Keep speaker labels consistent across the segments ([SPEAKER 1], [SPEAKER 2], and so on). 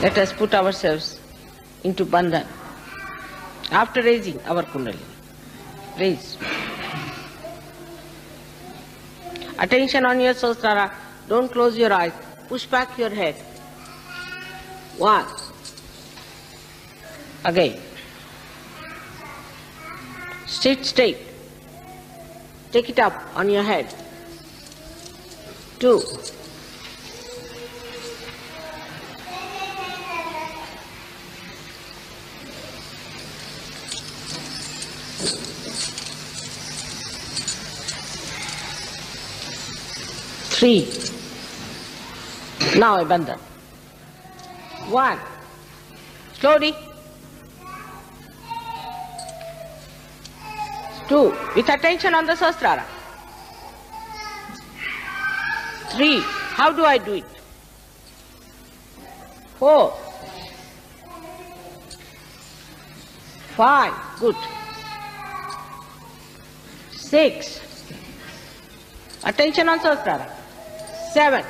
[SPEAKER 1] Let us put ourselves into bandan. After raising our kundalini, raise. Attention on your sahasrara. Don't close your eyes. Push back your head. 1. Again. Sit straight. Take it up on your head. 2. 3. Now a bandan. 1. Slowly. 2. With attention on the sahasrara. 3. How do I do it? 4. 5. Good. 6. Attention on sahasrara. 7.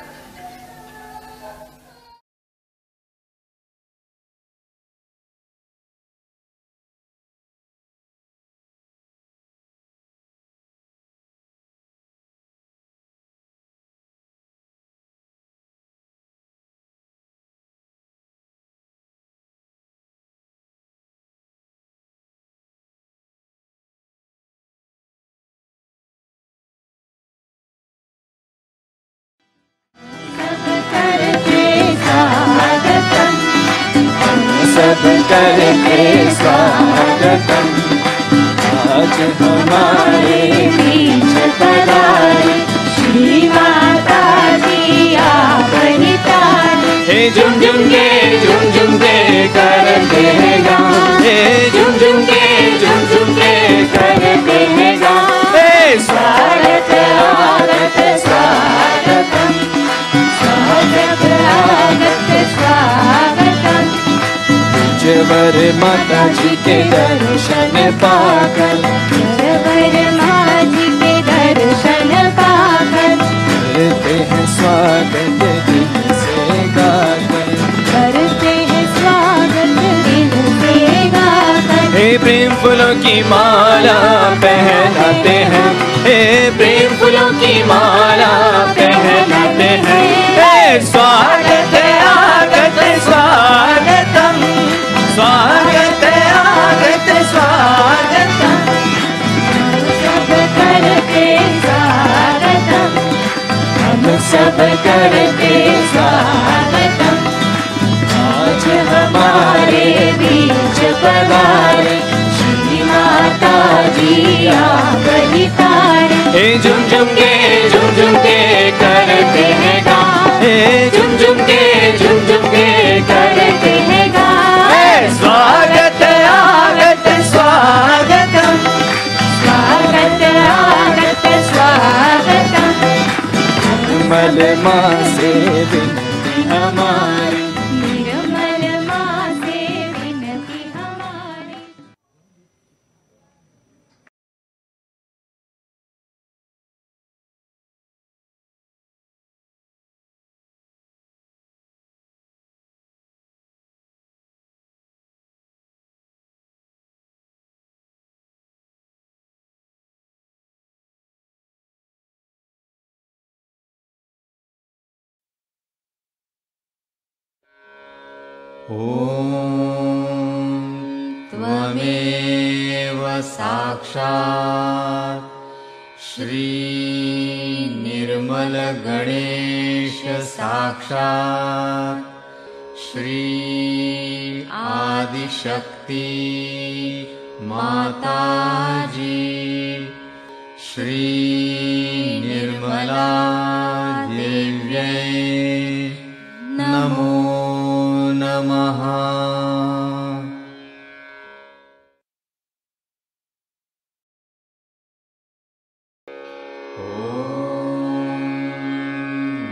[SPEAKER 2] सब करके स्वागतम आज हमारे बीच पधारे श्री माता जी आप नितारे। हे झुम झुम के करते हैं गाँव, हे झुम झुम के करते हैं गाँव। हे स्वागत आगत स्वागतम, स्वागत आगत स्वागतम। वर माता जी के दर्शन पाकर, वर माता जी के दर्शन पाकर करते हैं स्वागत दिल से गाकर, करते हैं स्वागत दिल से गाकर। हे प्रेम फूलों की माला पहनाते हैं, हे प्रेम फूलों की माला पहनाते हैं। हे स्वागत आगत स्वागतम, स्वागत आगत स्वागतम। सब करते स्वागतम, हम सब करते स्वागतम। आज हमारे बीच पधारे श्री माता जी आप नितारे। हे झुम झुम के करते हैं गाँव, हे झुम झुम के करते हैं गाँव। स्वागत आगत स्वागतम, स्वागत आगत स्वागतम। निर्मल माँ से विनती हमारी, निर्मल माँ से विनती हमारी। त्वमेव साक्षात् श्री निर्मल गणेश साक्षात् श्री आदिशक्ति माता जी श्री निर्मला देव्यै नमो नमः।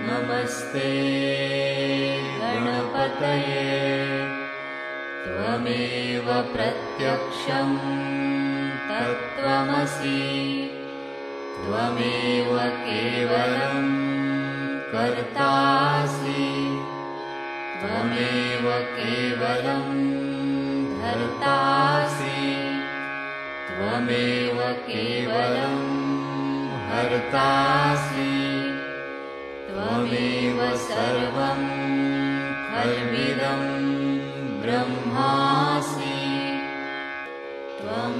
[SPEAKER 2] नमस्ते गणपतये त्वमेव प्रत्यक्षं तत्त्वमसि त्वमेव केवलं कर्तासि त्वमेव केवलं धर्तासि त्वमेव केवलं हर्तासि त्वमेव सर्वं खल्विदं ब्रह्मासि त्वं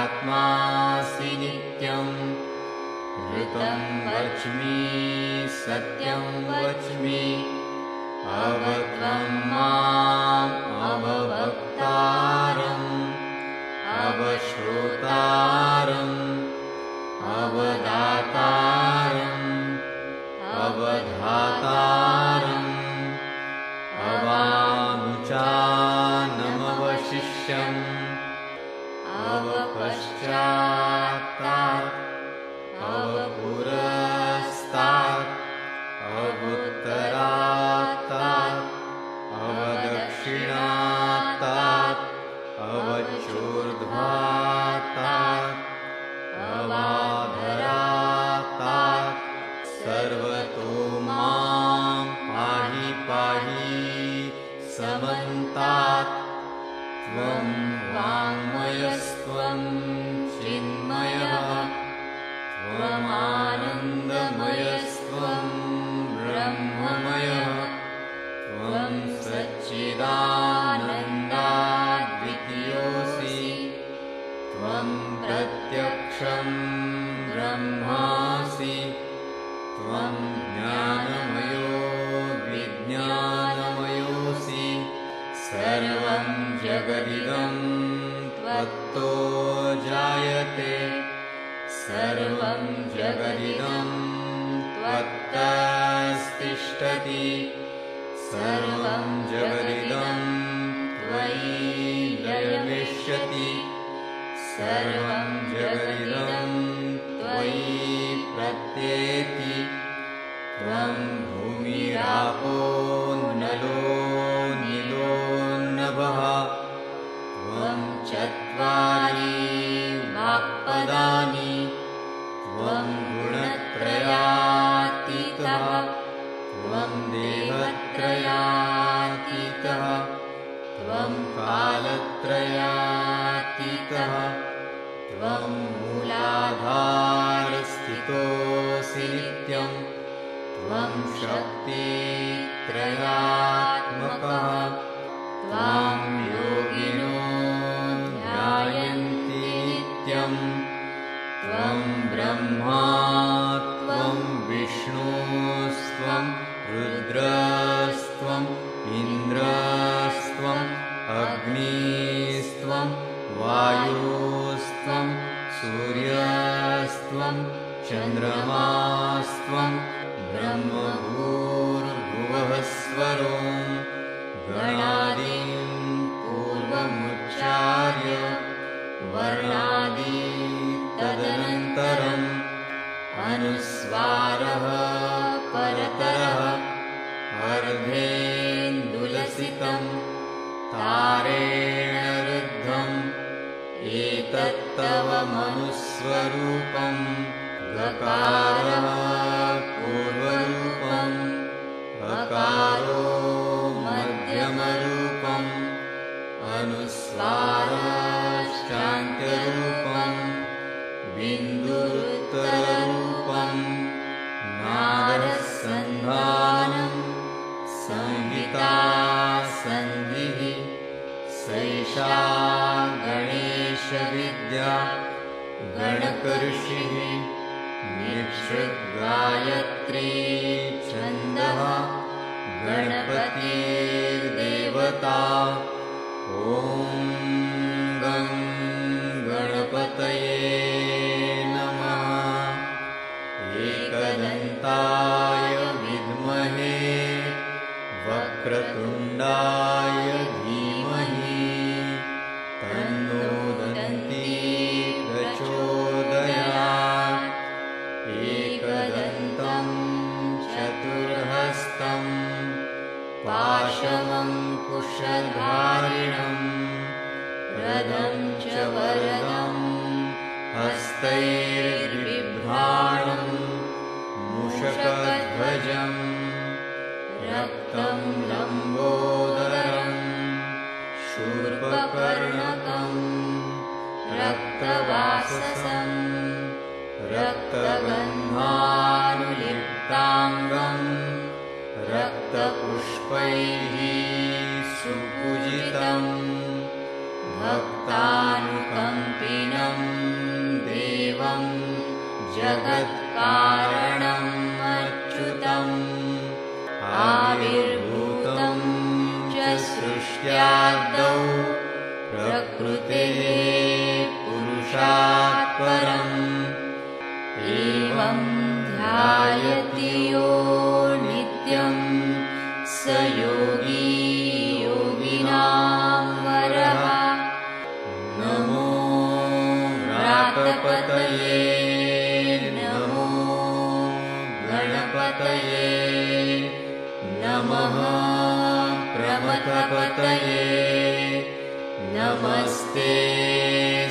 [SPEAKER 2] साक्षादात्मासि नित्यं ऋतं वच्मि सत्यं वच्मि अवत्वं माम् अववक्तारम् अवश्रोतारम् अवदातारम् अवधातारम् अवानुचानमवशिष्यम् अवपश्चात्तात् अवपुरस्तात् अवुत्तरात्तात् अवदक्षिणात्तात् अवचोर्ध्वात्तात् अवाधरात्तात् सर्वतो मां पाहि पाहि समन्तात् त्वं वाङ्मयस्त्वं चिन्मयः त्वमानन्दमयस्त्वं ब्रह्ममयः त्वं सच्चिदानन्दाद्वितीयोऽसि त्वं प्रत्यक्षं ब्रह्मासि त्वं ज्ञानमयो विज्ञानमयोऽसि सर्वं जगदिदं त्वत्तो जायते सर्वं जगदिदं त्वत्तस्तिष्ठति सर्वं जगदिदं त्वयि लयमिष्यति सर्वं जगदिदं त्वयि प्रत्येति त्वं भूमिरापो नलो नीलो नभः त्वं चत्वारि वाक्पदानि त्वं गुणत्रयातीतः त्वं देहत्रयातीतः त्वं कालत्रयातीतः त्वं मूलाधारस्थितोऽसि नित्यं त्वं शक्तित्रयात्मकः त्वां योगिनो ध्यायन्ति नित्यं त्वं ब्रह्मा त्वं विष्णुस्त्वं रुद्रस्त्वम् इन्द्रस्त्वम् अग्निस्त्वं वायुस्त्वं सूर्यस्त्वं चन्द्रमास्त्वं ब्रह्मभूर्भुवः स्वरों गणादीं पूर्वमुच्चार्य वर्णादि तदनन्तरम् अनुस्वारः परतरः अर्धेन्दुलसितं तारेण रुद्धम् एतत्तव मनुस्वरूपं गकारः पूर्वरूपम् अकारो मध्यमरूपम् अनुस्वारश्चान्त्यरूपम् बिन्दुरुत्तररूपम् नादसन्धानम् संहिता सन्धिः सैषा गणेशविद्या गणकऋषिः निःसृद्गायत्री छन्दः गणपतिर्देवता ॐ गं गणपतये नमः एकदन्ताय विद्महे वक्रतुण्डाय धीमहि तन्नो दन्ती प्रचोदयात् एकदन्तं चतुर्हस्तं पाशमङ्कुशधारिणं रदं च वरदं हस्तैर्बिभ्राणं मूषकध्वजं रक्तं लम्बोदरं शूर्पकर्णकं रक्तवाससं रक्तगन्धानुलिप्ताङ्गं रक्तपुष्पैः सुपूजितं भक्तानुकम्पिनं देवं जगत्कारणम् अच्युतम् आविर्भूतं च सृष्ट्यादौ प्रकृतेः पुरुषात् परम् एवं ध्यायति यो नित्यं स योगी योगिनां वरः। नमो व्रातपतये नमो गणपतये नमः प्रमथपतये नमस्ते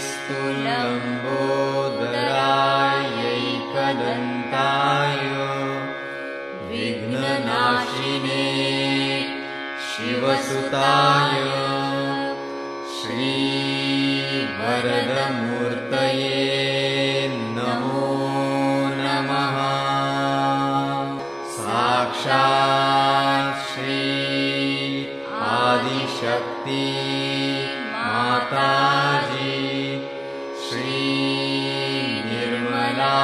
[SPEAKER 2] स्तुलम्बोदरायैकदन्ताय विघ्ननाशिने शिवसुताय श्रीवरदमूर्तये नमो नमः। साक्षात् श्री आदिशक्ति माताजी श्री निर्मला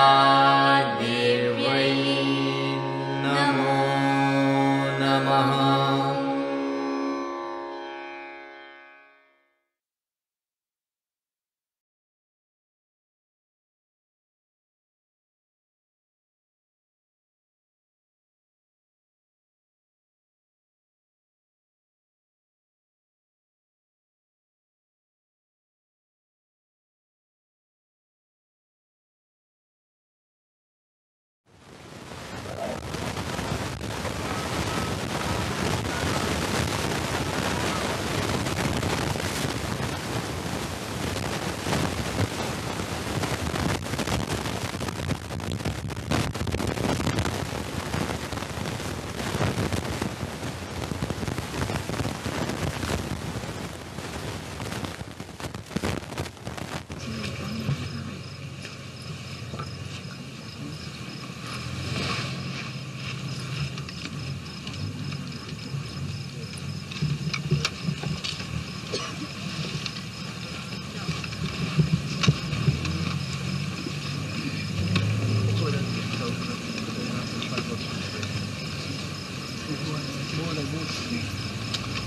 [SPEAKER 2] देव्यै नमो नमः।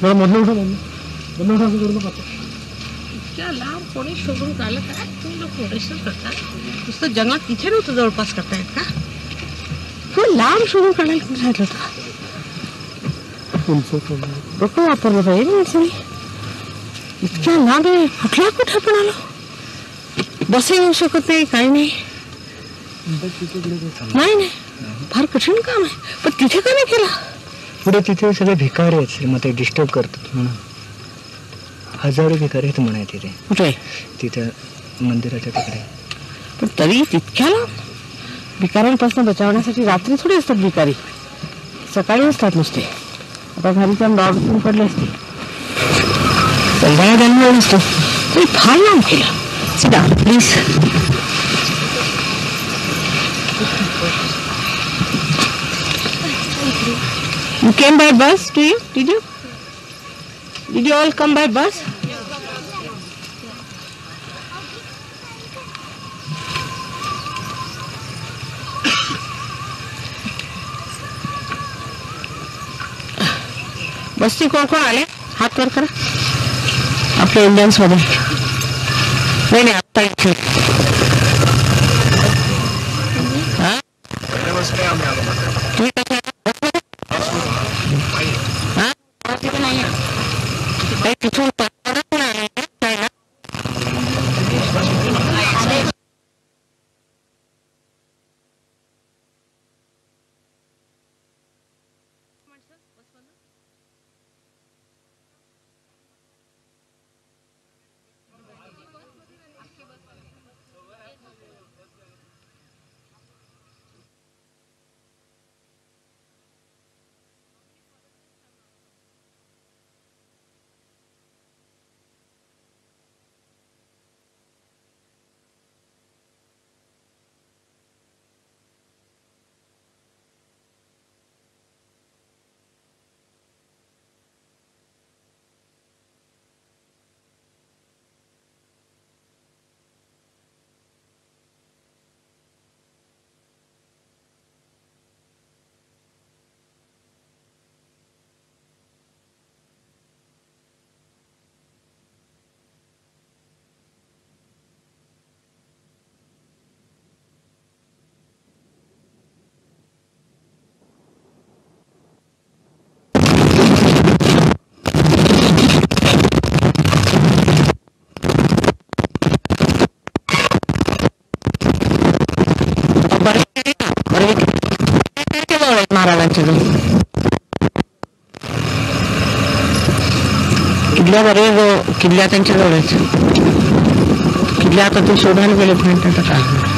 [SPEAKER 3] जरा मधलं उठा असं करू नका.
[SPEAKER 1] इतक्या लांब कोणी शोधून काढलं काय? तुम्ही लोक मोडेशन करतात. नुसतं जगात इथे नव्हतं जवळपास करतायत का? तो लांब शोधून काढायला कुठे राहिलं होतं? डोकं वापरलं पाहिजे माणसाने. इतक्या लांब आहे कुठल्या कुठे पण आलो. बस येऊ शकत नाही काही नाही. नाही फार कठीण काम आहे. पण तिथे का नाही केलं?
[SPEAKER 3] पुढे तिथे सगळे भिकारी आहेत, मग ते डिस्टर्ब करतात म्हणून. हजारो भिकारी आहेत म्हणा तिथे.
[SPEAKER 1] कुठे?
[SPEAKER 3] तिथे मंदिराच्या तिकडे.
[SPEAKER 1] पण तरी तितक्याला भिकाऱ्यांपासून बचावण्यासाठी रात्री थोडी असतात भिकारी, सकाळी असतात नुसते. आता घरी पण डॉग पडले असते, संध्याकाळी त्यांना नसतो. तरी फार लांब केलं. सिधा please. You came by bus, did you? Did you all come by bus? बसती कोण कोण आले? हात वर करा. आपल्या इंडियन्स मध्ये. नाही आता इथे. तुम्ही कसे तिथून किल्ल्यावर किल्ल्या त्यांच्या जवळच किल्ल्या आता ते शोधायला गेले पण आता काय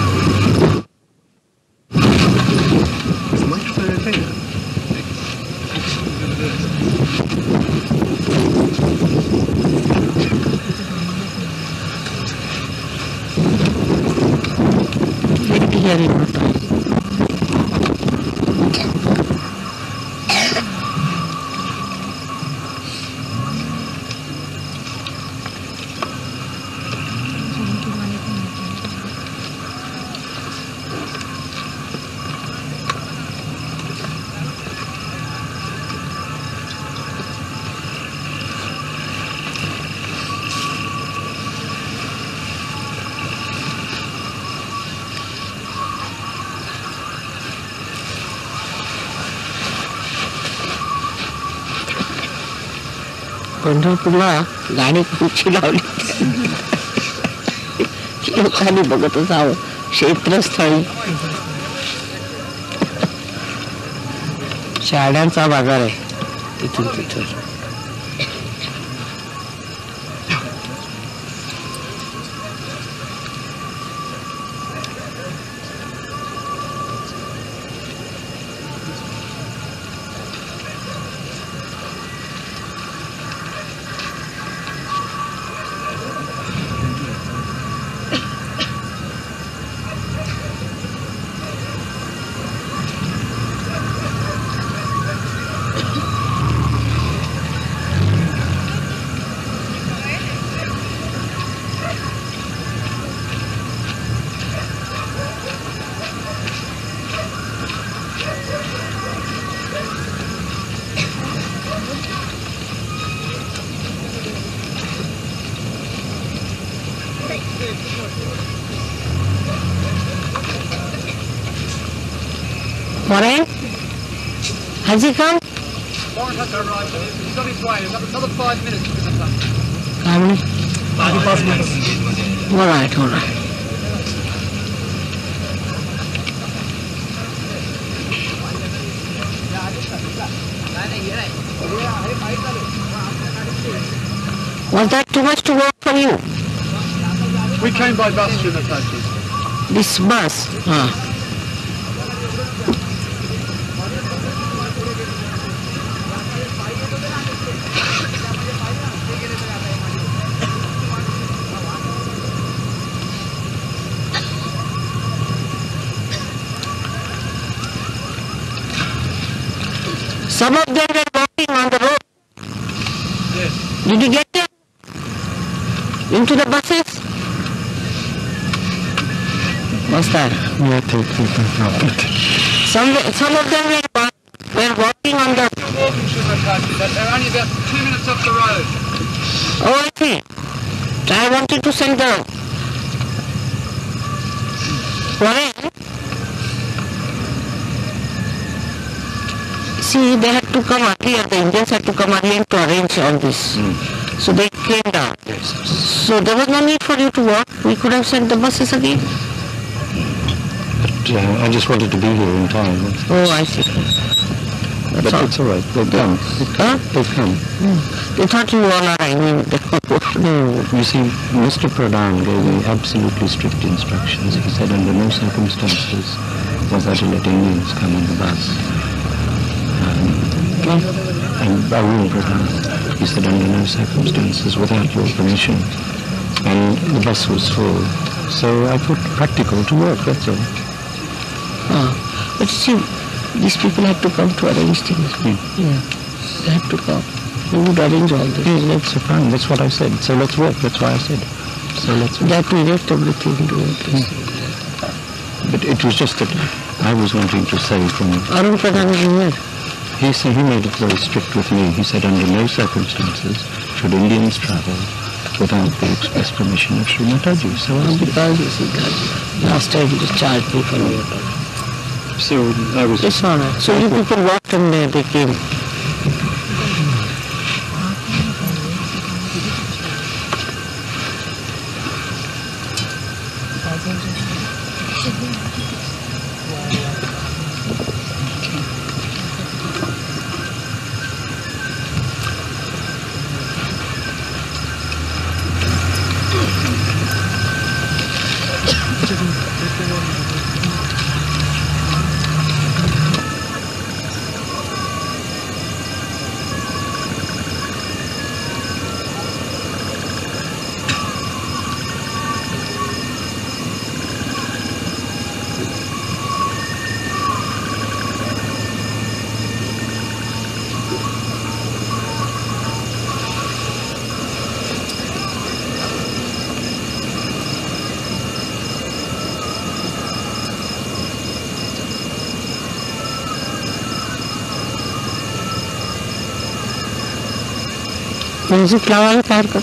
[SPEAKER 1] पंढरपूरला गाणी कुठची लावली लोकांनी बघतच आहो क्षेत्रस्थळी शाड्यांचा बाजार आहे तिथून तिथून Morning. Has he come?
[SPEAKER 4] Warren has arrived. He's on his way. Another 5 minutes to the time.
[SPEAKER 1] How many?
[SPEAKER 4] 5 minutes.
[SPEAKER 1] All right, all right. Was that too much to work for you?
[SPEAKER 4] We came by bus, Shri Matadji.
[SPEAKER 1] This bus? Some of them were walking on the road.
[SPEAKER 4] Yes.
[SPEAKER 1] Did you get them? Into the buses? What's that? Some of them were walking on the...
[SPEAKER 4] Walking, Shri Matadji, but they're only about 2 minutes off the road.
[SPEAKER 1] Oh, I see. I wanted to send the... Warren? See, they had to come earlier, the Indians had to come earlier to arrange all this. So they came down.
[SPEAKER 3] Yes.
[SPEAKER 1] So there was no need for you to walk. We could have sent the buses again.
[SPEAKER 3] But I just wanted to be here in time.
[SPEAKER 1] Oh, I see. That's
[SPEAKER 3] But
[SPEAKER 1] all.
[SPEAKER 3] it's all right. They've come.
[SPEAKER 1] Huh?
[SPEAKER 3] They've come.
[SPEAKER 1] They thought you all are, I mean,
[SPEAKER 3] You see, Mr. Pradhan gave me absolutely strict instructions. He said under no circumstances was I to let Indians come on the bus. And Arun Pradhan, he said under no circumstances without your permission. And the bus was full. So I put practical to work, that's all.
[SPEAKER 1] But you see, these people had to come to arrange things. Yeah, they had to come. Who would arrange all this?
[SPEAKER 3] Yeah, that's fine, that's what I said. So let's work, that's why I said. So let's work.
[SPEAKER 1] They had to erect everything, do everything.
[SPEAKER 3] But it was just that I was wanting to say from...
[SPEAKER 1] Arun Pradhan is here.
[SPEAKER 3] He said he made it very strict with me. He said under no circumstances should Indians travel without the express permission of Shri Matadji. So I did.
[SPEAKER 1] Because you see that last time he just charged me for water.
[SPEAKER 3] So I was...
[SPEAKER 1] It's all right. So you people walked and they came. Music लगा के तैयार कर।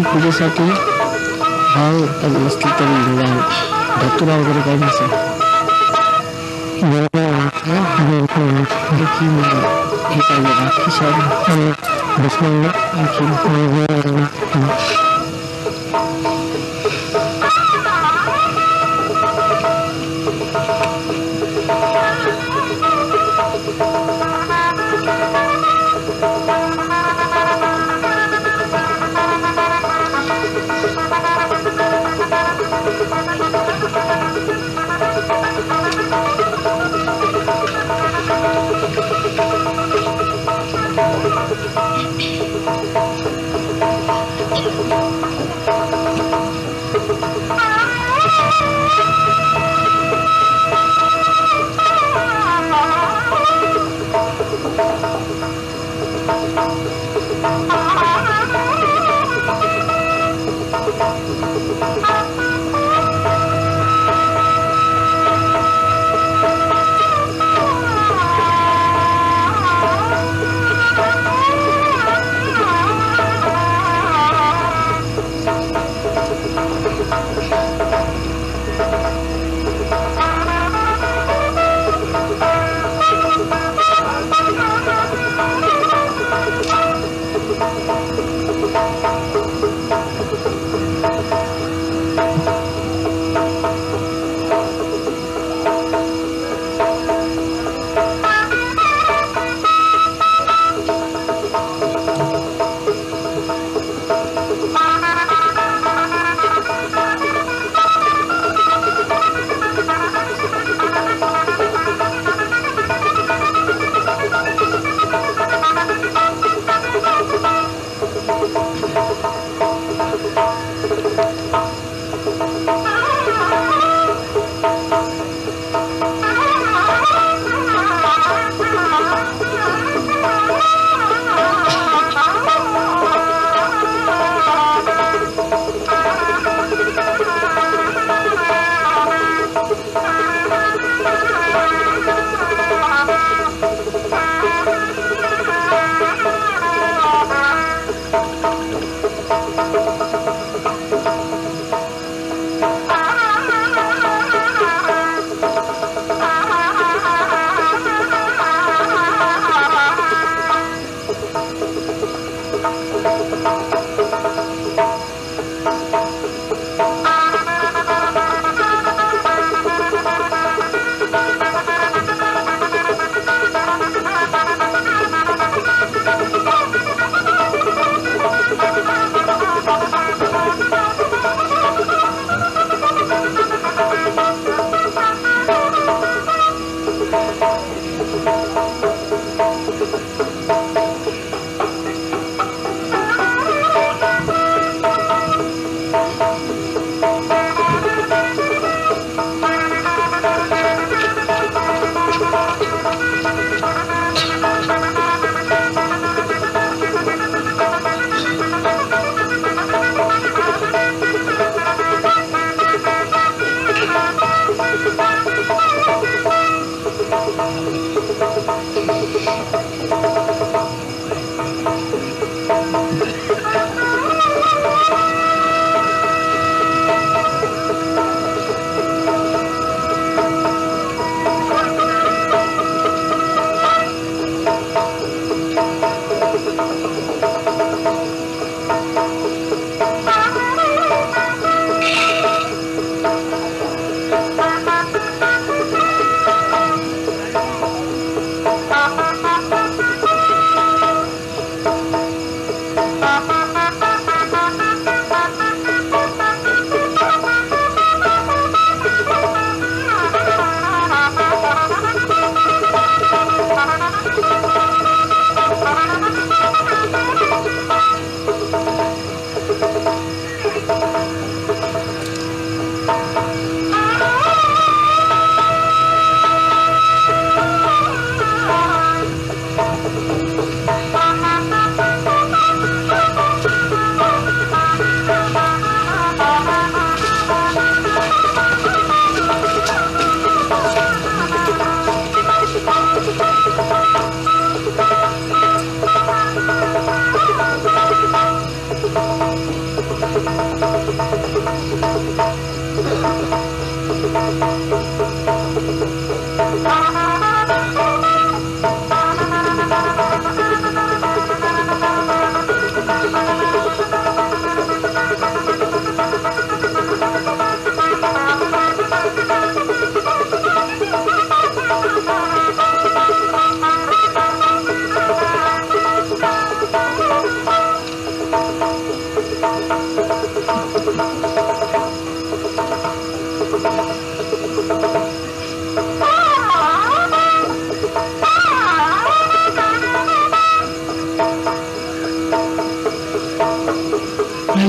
[SPEAKER 1] पूजेसाठी भाव नसतील तरी धतुरा वगैरे काही नसेल हे पाहिजे बाकी शाळेत बसण्यामुळे आणखी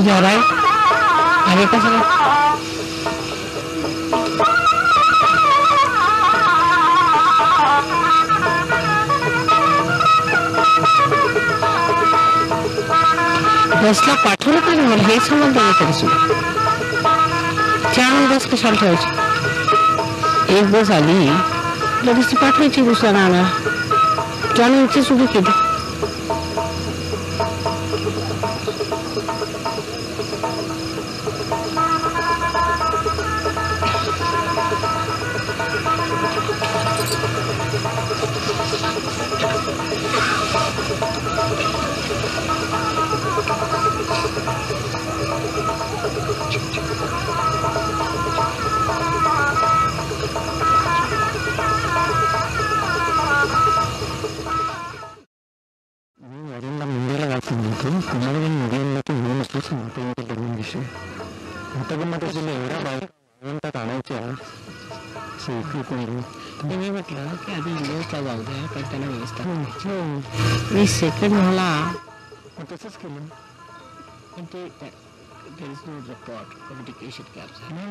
[SPEAKER 1] जा रहा है आगे का समय। बसला पाठवलं का नाही मला हे समजलं नाही तरी सुद्धा. 4 बस कशाला ठेवायची. एक बस आली लगेच ती पाठवायची दुसऱ्या नावाला. त्याने इथे सुरू केलं. मी म्हटलं की आधी इंडियाचा जाऊ द्या पण त्यांना व्यवस्था 20 सेकंड मला तसंच केलं पण ते there is no record communication gaps. No.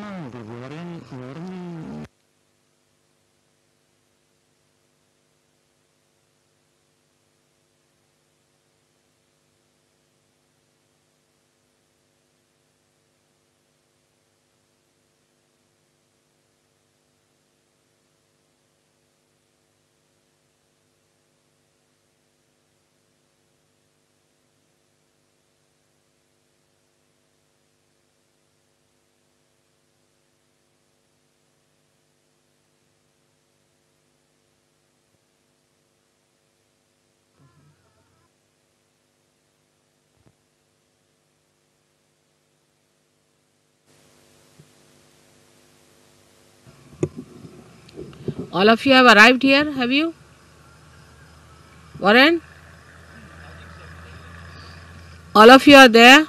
[SPEAKER 1] All of you have arrived here, have you? Warren? All of you are there?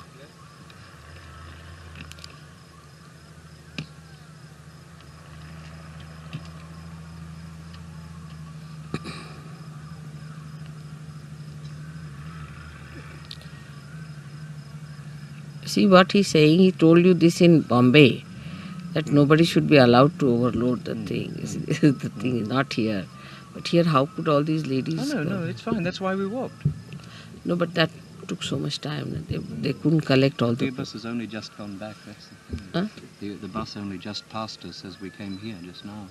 [SPEAKER 1] See what he's saying? He told you this in Bombay, that nobody should be allowed to overload the thing. The thing is not here. But here, how could all these ladies
[SPEAKER 3] go? No, it's fine. That's why we walked.
[SPEAKER 1] No, but that took so much time. They couldn't collect all
[SPEAKER 3] the bus has only just gone back. That's the thing. Huh? The bus only just passed us as we came here just now.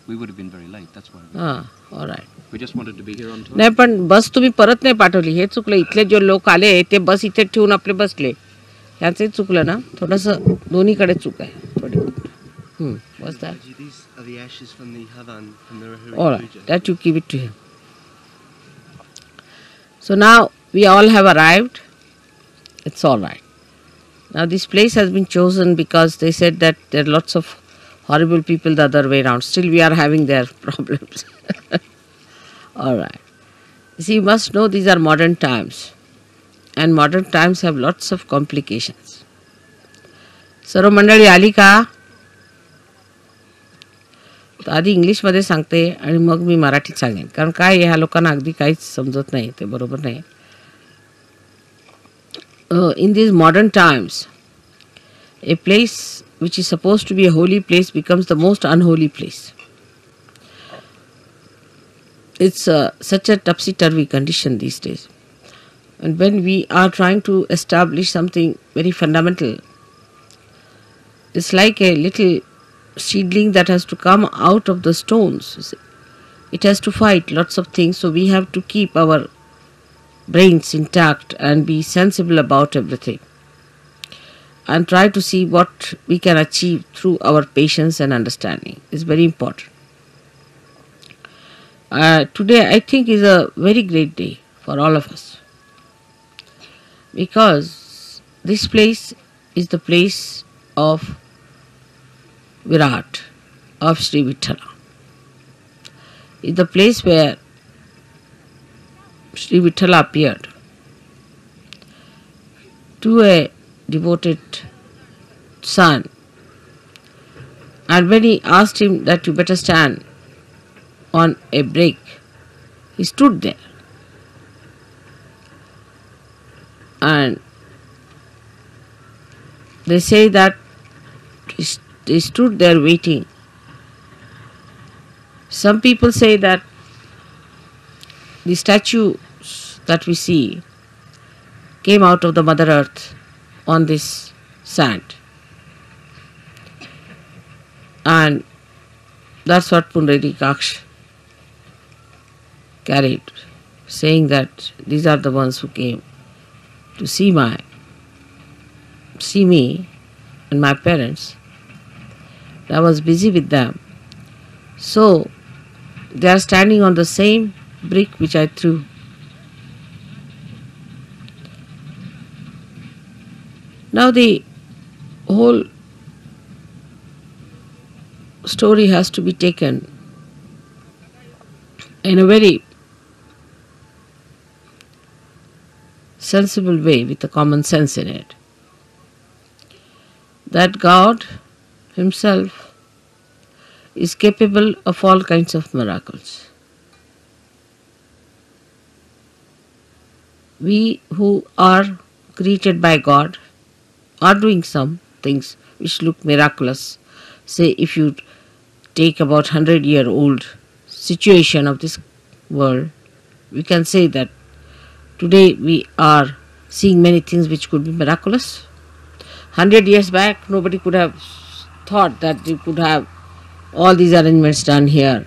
[SPEAKER 3] We would have been very late. That's why.
[SPEAKER 1] All right.
[SPEAKER 3] We just wanted to be here on time.
[SPEAKER 1] नाही पण बस तुम्ही परत नाही पाठवली. हे चुकलं. इथले जो लोक आले ते बस इथे ठेवून आपले बसले. ह्याचंही चुकलं ना. थोडंसं दोन्हीकडे चूक आहे. थोडी. What's that?
[SPEAKER 5] These are the ashes from the Havan, from the Rahuri
[SPEAKER 1] all right, that you give it to him. So now we all have arrived. It's all right. Now this place has been chosen because they said that there are lots of horrible people the other way around. Still we are having their problems. All right. See, you must know these are modern times. And modern times have lots of complications. सर्व मंडळी आली का? तर आधी इंग्लिशमध्ये सांगते आणि मग मी मराठीत सांगेन. कारण काय ह्या लोकांना अगदी काहीच समजत नाही. ते बरोबर नाही. In these modern times, a place which is supposed to be a holy place becomes the most unholy place. It's such a topsy-turvy condition these days. And when we are trying to establish something very fundamental, it's like a little seedling that has to come out of the stones. It has to fight lots of things, so we have to keep our brains intact and be sensible about everything and try to see what we can achieve through our patience and understanding. It's very important. Today I think is a very great day for all of us, because this place is the place of Virat, of Sri Vithala. It's the place where Sri Vithala appeared to a devoted son, and when he asked him that you better stand on a break, he stood there and they say that they stood there waiting. Some people say that the statues that we see came out of the Mother Earth on this sand. And that's what Pundarikaksh carried, saying that these are the ones who came to see me and my parents. I was busy with them. So they are standing on the same brick which I threw. Now the whole story has to be taken in a very sensible way with a common sense in it. That God Himself is capable of all kinds of miracles. We who are created by God are doing some things which look miraculous. Say if you take about 100-year-old situation of this world, we can say that today we are seeing many things which could be miraculous. 100 years back, nobody could have thought that you could have all these arrangements done here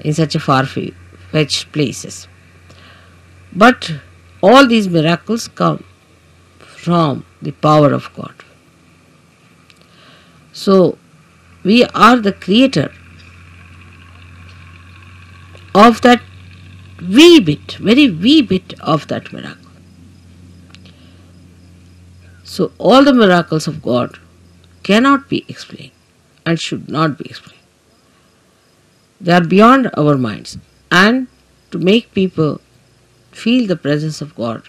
[SPEAKER 1] in such a far-fetched places. But all these miracles come from the power of God. So, we are the creator of that wee bit, very wee bit of that miracle. So, all the miracles of God cannot be explained and should not be explained. They are beyond our minds. And to make people feel the presence of God,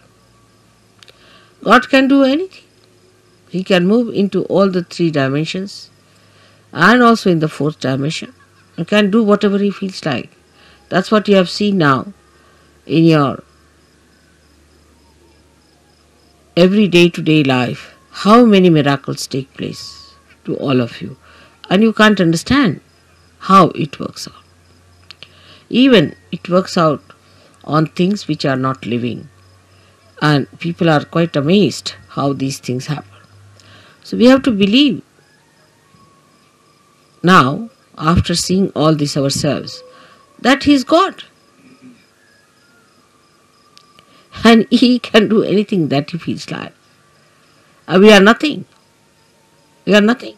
[SPEAKER 1] God can do anything. He can move into all the 3 dimensions and also in the 4th dimension and can do whatever He feels like. That's what you have seen now in your every day-to-day life. How many miracles take place to all of you, and you can't understand how it works out. Even it works out on things which are not living, and people are quite amazed how these things happen. So we have to believe now, after seeing all this ourselves, that He is God. And He can do anything that He feels like. And we are nothing. We are nothing.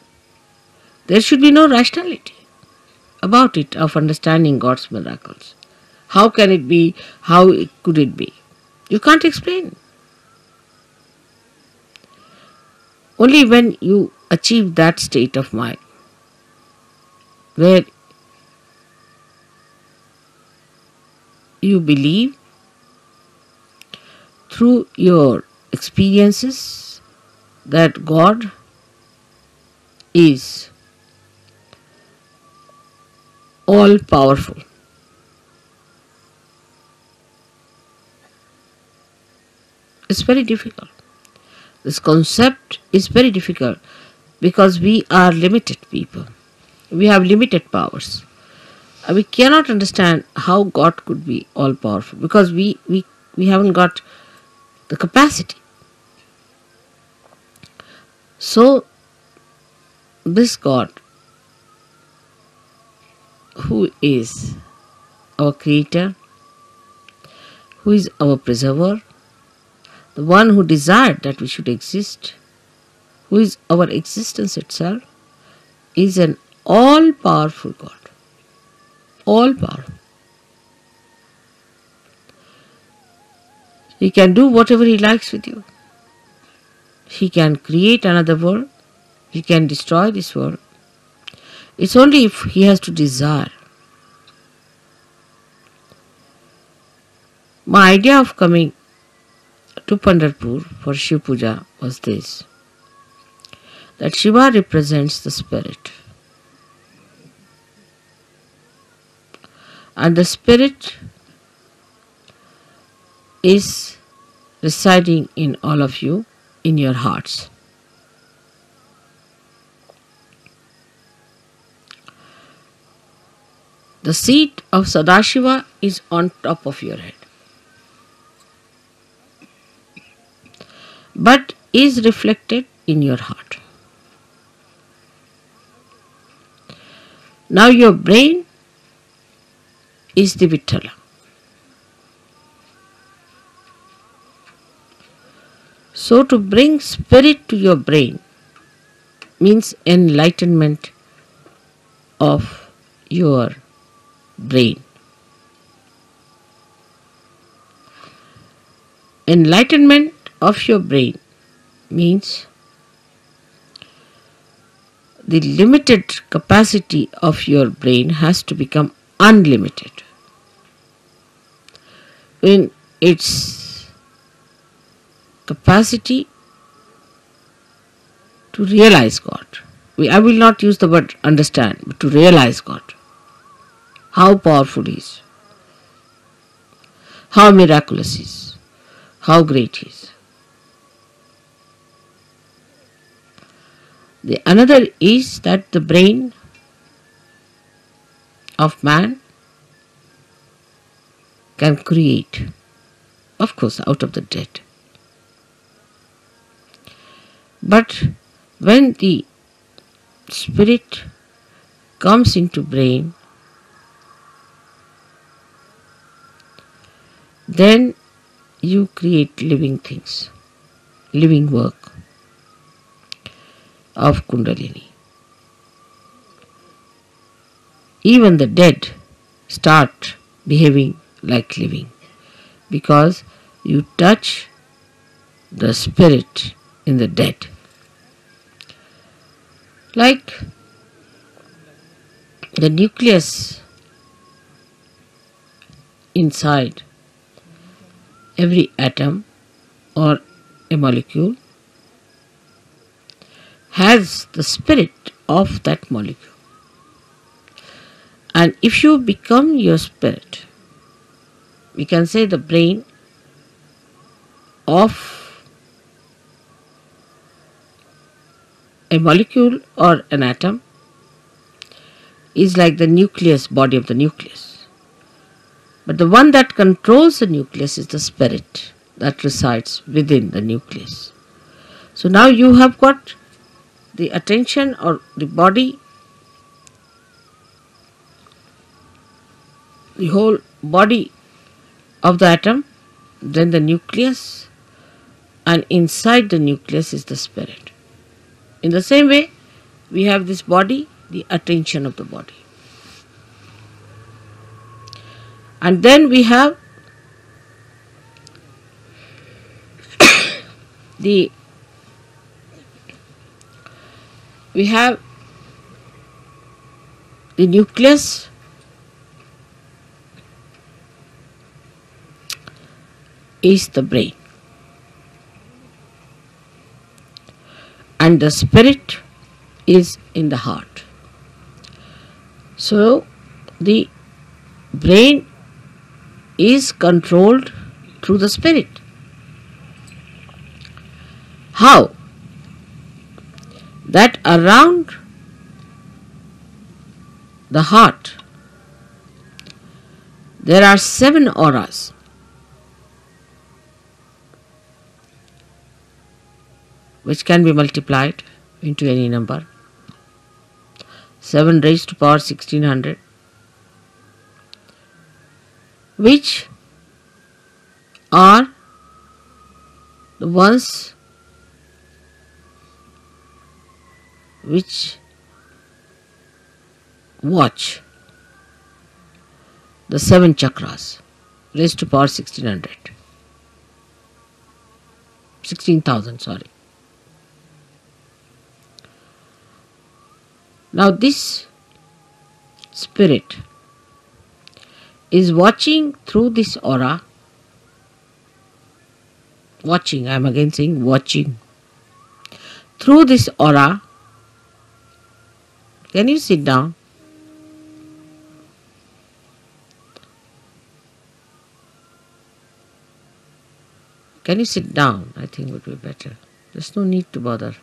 [SPEAKER 1] There should be no rationality about it, of understanding God's miracles. How can it be? How could it be? You can't explain. Only when you achieve that state of mind, where you believe through your experiences that God is all powerful. It's very difficult. This concept is very difficult because we are limited people. We have limited powers. We cannot understand how God could be all powerful because we haven't got the capacity. So, this God, who is our creator, who is our preserver, the one who desired that we should exist, who is our existence itself, is an all-powerful God. All-powerful. He can do whatever He likes with you. He can create another world. He can destroy this world. It's only if He has to desire. My idea of coming to Pandharpur for Shiv Puja was this, that Shiva represents the spirit. And the spirit is residing in all of you, in your hearts. The seat of Sadashiva is on top of your head, but is reflected in your heart. Now your brain is the Vittala. So to bring spirit to your brain means enlightenment of your brain. Enlightenment of your brain means the limited capacity of your brain has to become unlimited in its capacity to realize God. I will not use the word understand, but to realize God. How powerful He is, how miraculous He is, how great He is. The another is that the brain of man can create, of course, out of the dead. But when the spirit comes into brain, then you create living things, living work of Kundalini. Even the dead start behaving like living because you touch the spirit in the dead. Like the nucleus inside every atom or a molecule has the spirit of that molecule. And if you become your spirit, we can say the brain of a molecule or an atom is like the nucleus, body of the nucleus. But the one that controls the nucleus is the spirit that resides within the nucleus. So now you have got the attention or the body, the whole body of the atom, then the nucleus, and inside the nucleus is the spirit. In the same way, we have this body, the attention of the body. And then we have the nucleus is the brain, and the spirit is in the heart. So the brain is controlled through the spirit. How? That around the heart there are 7 auras. Which can be multiplied into any number. 7 raised to power 1600, which are the ones which watch the 7 chakras raised to power 16,000, sorry. Now this spirit is watching through this aura. Watching, I am again saying watching. Through this aura. Can you sit down? Can you sit down? I think would be better. There's no need to bother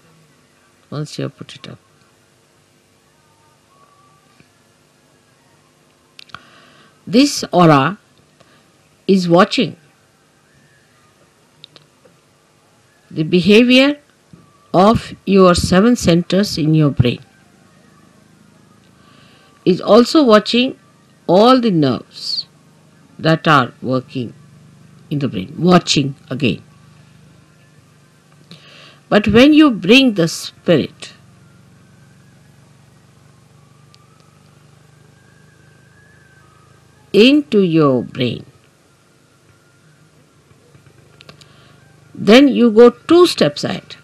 [SPEAKER 1] once you have put it up. This aura is watching the behavior of your 7 centers in your brain. Is also watching all the nerves that are working in the brain, watching again. But when you bring the spirit into your brain, then you go 2 steps ahead.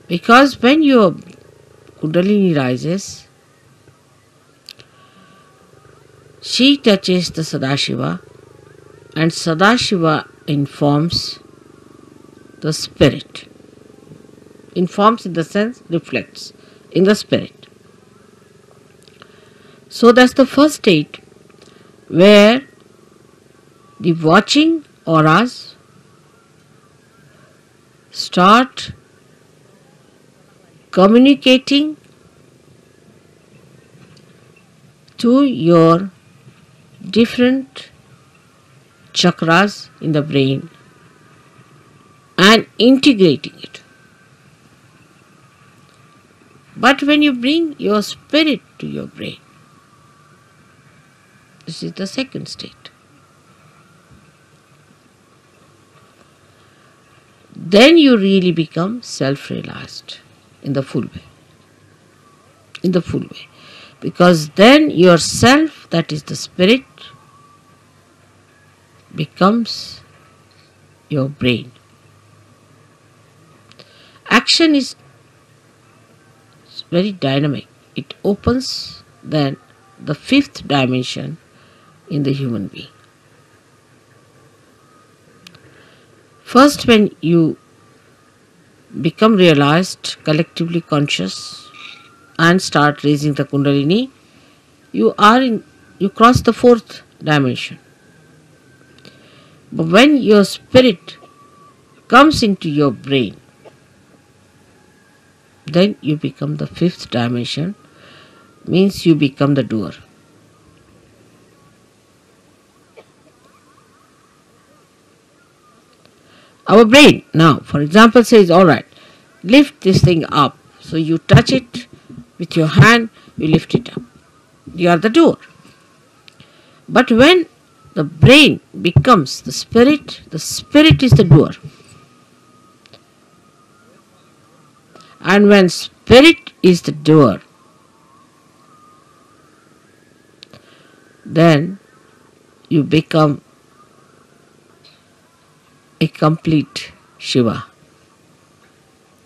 [SPEAKER 1] Because when your Kundalini rises, she touches the Sadashiva, and Sadashiva informs the spirit. Informs in the sense reflects in the spirit. So that's the first state where the watching auras start communicating to your different chakras in the brain and integrating it. But when you bring your spirit to your brain, this is the second state. Then you really become self-realized in the full way. In the full way. Because then yourself, that is the spirit, becomes your brain. Action is very dynamic. It opens then the 5th dimension in the human being. First, when you become realized, collectively conscious, and start raising the Kundalini, you cross the 4th dimension. But when your spirit comes into your brain, then you become the 5th dimension, means you become the doer. Our brain now, for example, says, alright, lift this thing up. So you touch it with your hand, you lift it up. You are the doer. But when the brain becomes the spirit is the doer. And when spirit is the doer, then you become a complete Shiva,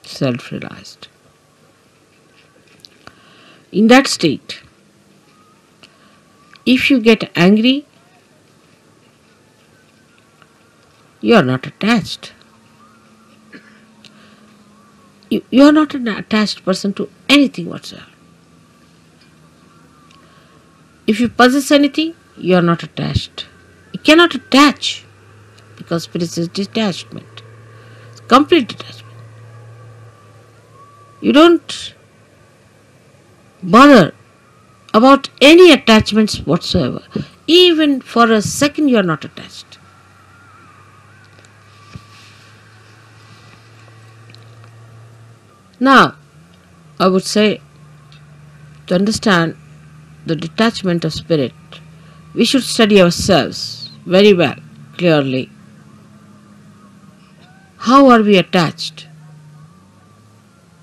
[SPEAKER 1] self-realized. In that state, if you get angry, you are not attached. You are not an attached person to anything whatsoever. If you possess anything, you are not attached. You cannot attach, because spirit is detachment. It's complete detachment. You don't bother about any attachments whatsoever. Even for a second you are not attached. Now, I would say, to understand the detachment of spirit, we should study ourselves very well, clearly. How are we attached?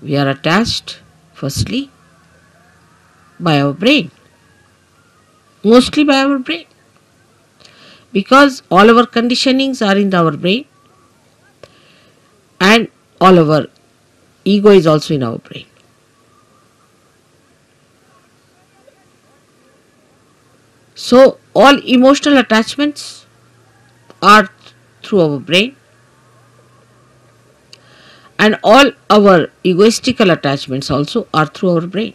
[SPEAKER 1] We are attached, firstly, by our brain. Mostly by our brain. Because all our conditionings are in our brain, and all our ego is also in our brain. So all emotional attachments are through our brain, and all our egoistical attachments also are through our brain.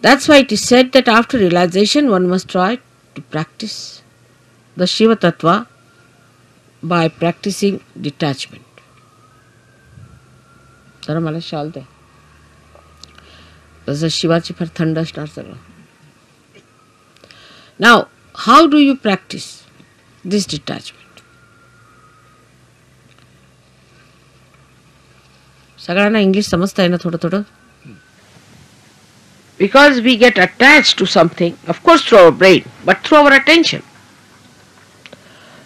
[SPEAKER 1] That's why it is said that after realization one must try to practice the Shiva Tattva by practicing detachment. Jara mala shawl de. There's a Shivaji for thunder starts around. Now, how do you practice this detachment? Sagarana English samajhta hai na thoda thoda? Because we get attached to something, of course through our brain, but through our attention.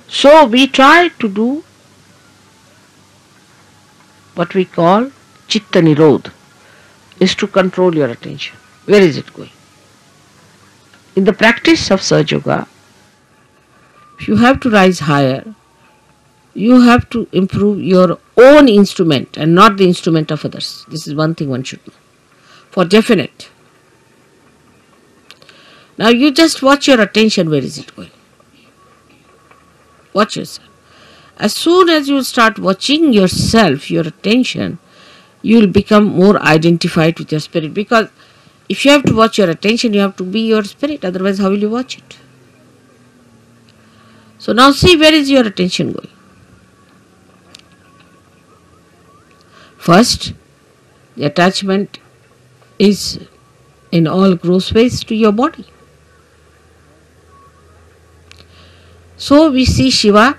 [SPEAKER 1] So we try to do what we call Chitta Nirodh, is to control your attention. Where is it going? In the practice of Sahaj Yoga, you have to rise higher. You have to improve your own instrument and not the instrument of others. This is one thing one should know. For definite. Now you just watch your attention, where is it going? Watch yourself. As soon as you start watching yourself, your attention, you will become more identified with your spirit. Because if you have to watch your attention, you have to be your spirit. Otherwise, how will you watch it? So now see, where is your attention going? First, the attachment is in all gross ways to your body. So we see Shiva,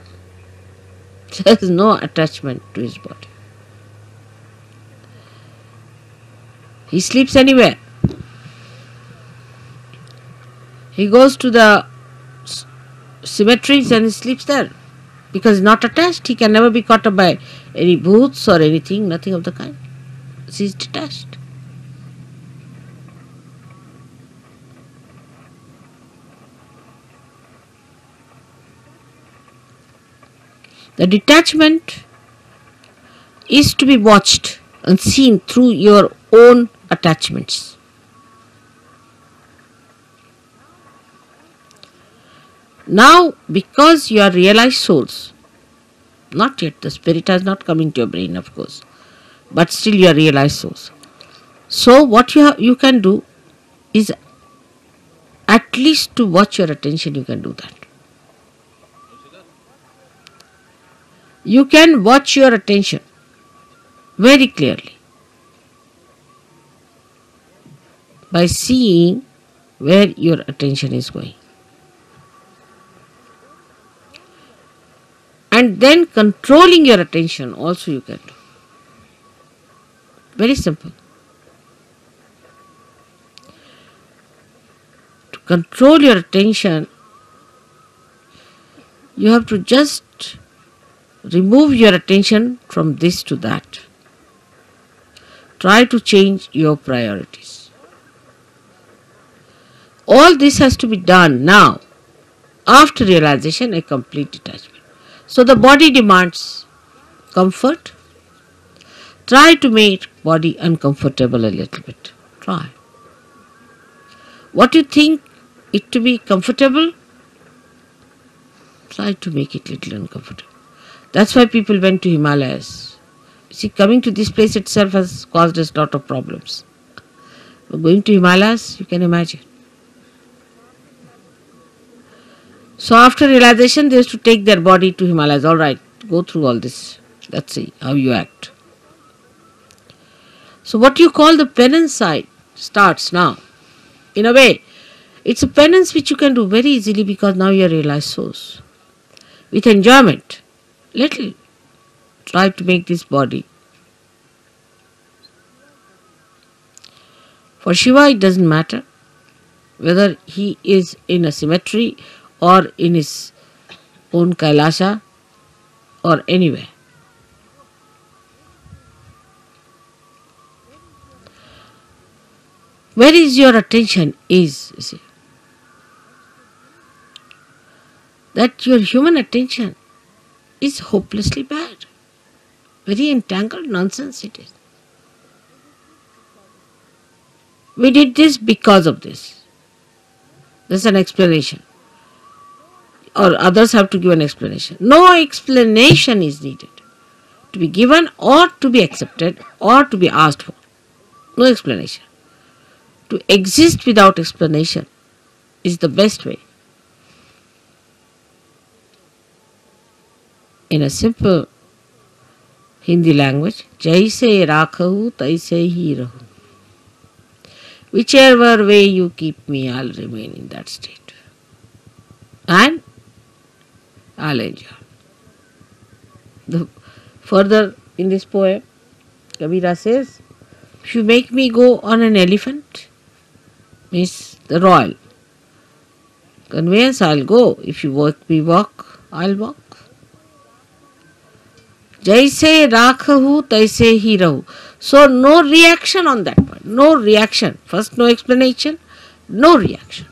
[SPEAKER 1] there is no attachment to his body. He sleeps anywhere. He goes to the cemeteries and he sleeps there. Because he's not attached, he can never be caught up by any booths or anything, nothing of the kind. He is detached. The detachment is to be watched and seen through your own attachments. Now, because you are realized souls, not yet, the spirit has not come into your brain, of course, but still you are realized souls. So what you can do is at least to watch your attention, you can do that. You can watch your attention very clearly by seeing where your attention is going. And then controlling your attention also you can do. Very simple. To control your attention, you have to just remove your attention from this to that. Try to change your priorities. All this has to be done now, after realization, a complete detachment. So the body demands comfort. Try to make body uncomfortable a little bit. Try. What you think it to be comfortable, try to make it little uncomfortable. That's why people went to Himalayas. See, coming to this place itself has caused us a lot of problems. But going to Himalayas, you can imagine. So after realization, they used to take their body to Himalayas. All right, go through all this. Let's see how you act. So what you call the penance side starts now. In a way, it's a penance which you can do very easily because now you are realized souls. With enjoyment, little. Try to make this body. For Shiva, it doesn't matter whether he is in a cemetery or in his own Kailasha or anywhere. Where is your attention is, you see. That your human attention is hopelessly bad. Very entangled nonsense it is. We did this because of this. There's an explanation. Or others have to give an explanation. No explanation is needed to be given or to be accepted or to be asked for. No explanation. To exist without explanation is the best way. in a simple Hindi language, Jaise rakhahu taise hi rahu. Whichever way you keep me, I'll remain in that state. And I'll enjoy. Further in this poem, Kabira says, if you make me go on an elephant, means the royal conveyance, I'll go. If you make me walk, I'll walk. Jaise rakhahu taise hi rahu. So no reaction on that point. No reaction. First no explanation, no reaction.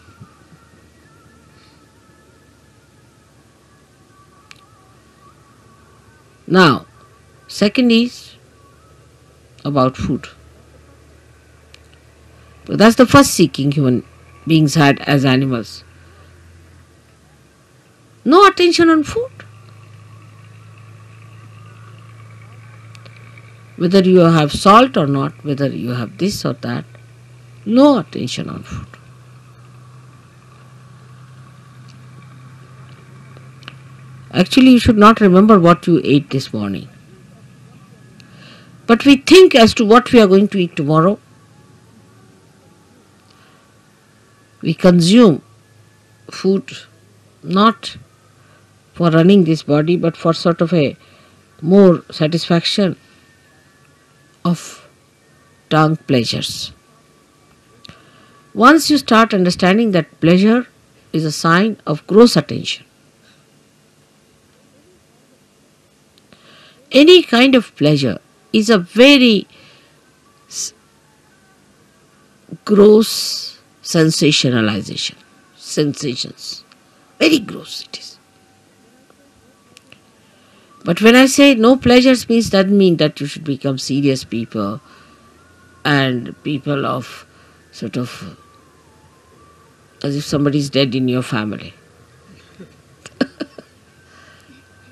[SPEAKER 1] Now, second is about food. But that's the first seeking human beings had as animals. No attention on food. Whether you have salt or not, whether you have this or that, no attention on food. Actually, you should not remember what you ate this morning. But we think as to what we are going to eat tomorrow. We consume food not for running this body, but for sort of a more satisfaction of tongue pleasures. Once you start understanding that pleasure is a sign of gross attention, any kind of pleasure is a very gross sensationalization. Sensations. Very gross it is. But when I say no pleasures means, doesn't mean that you should become serious people and people of sort of as if somebody is dead in your family.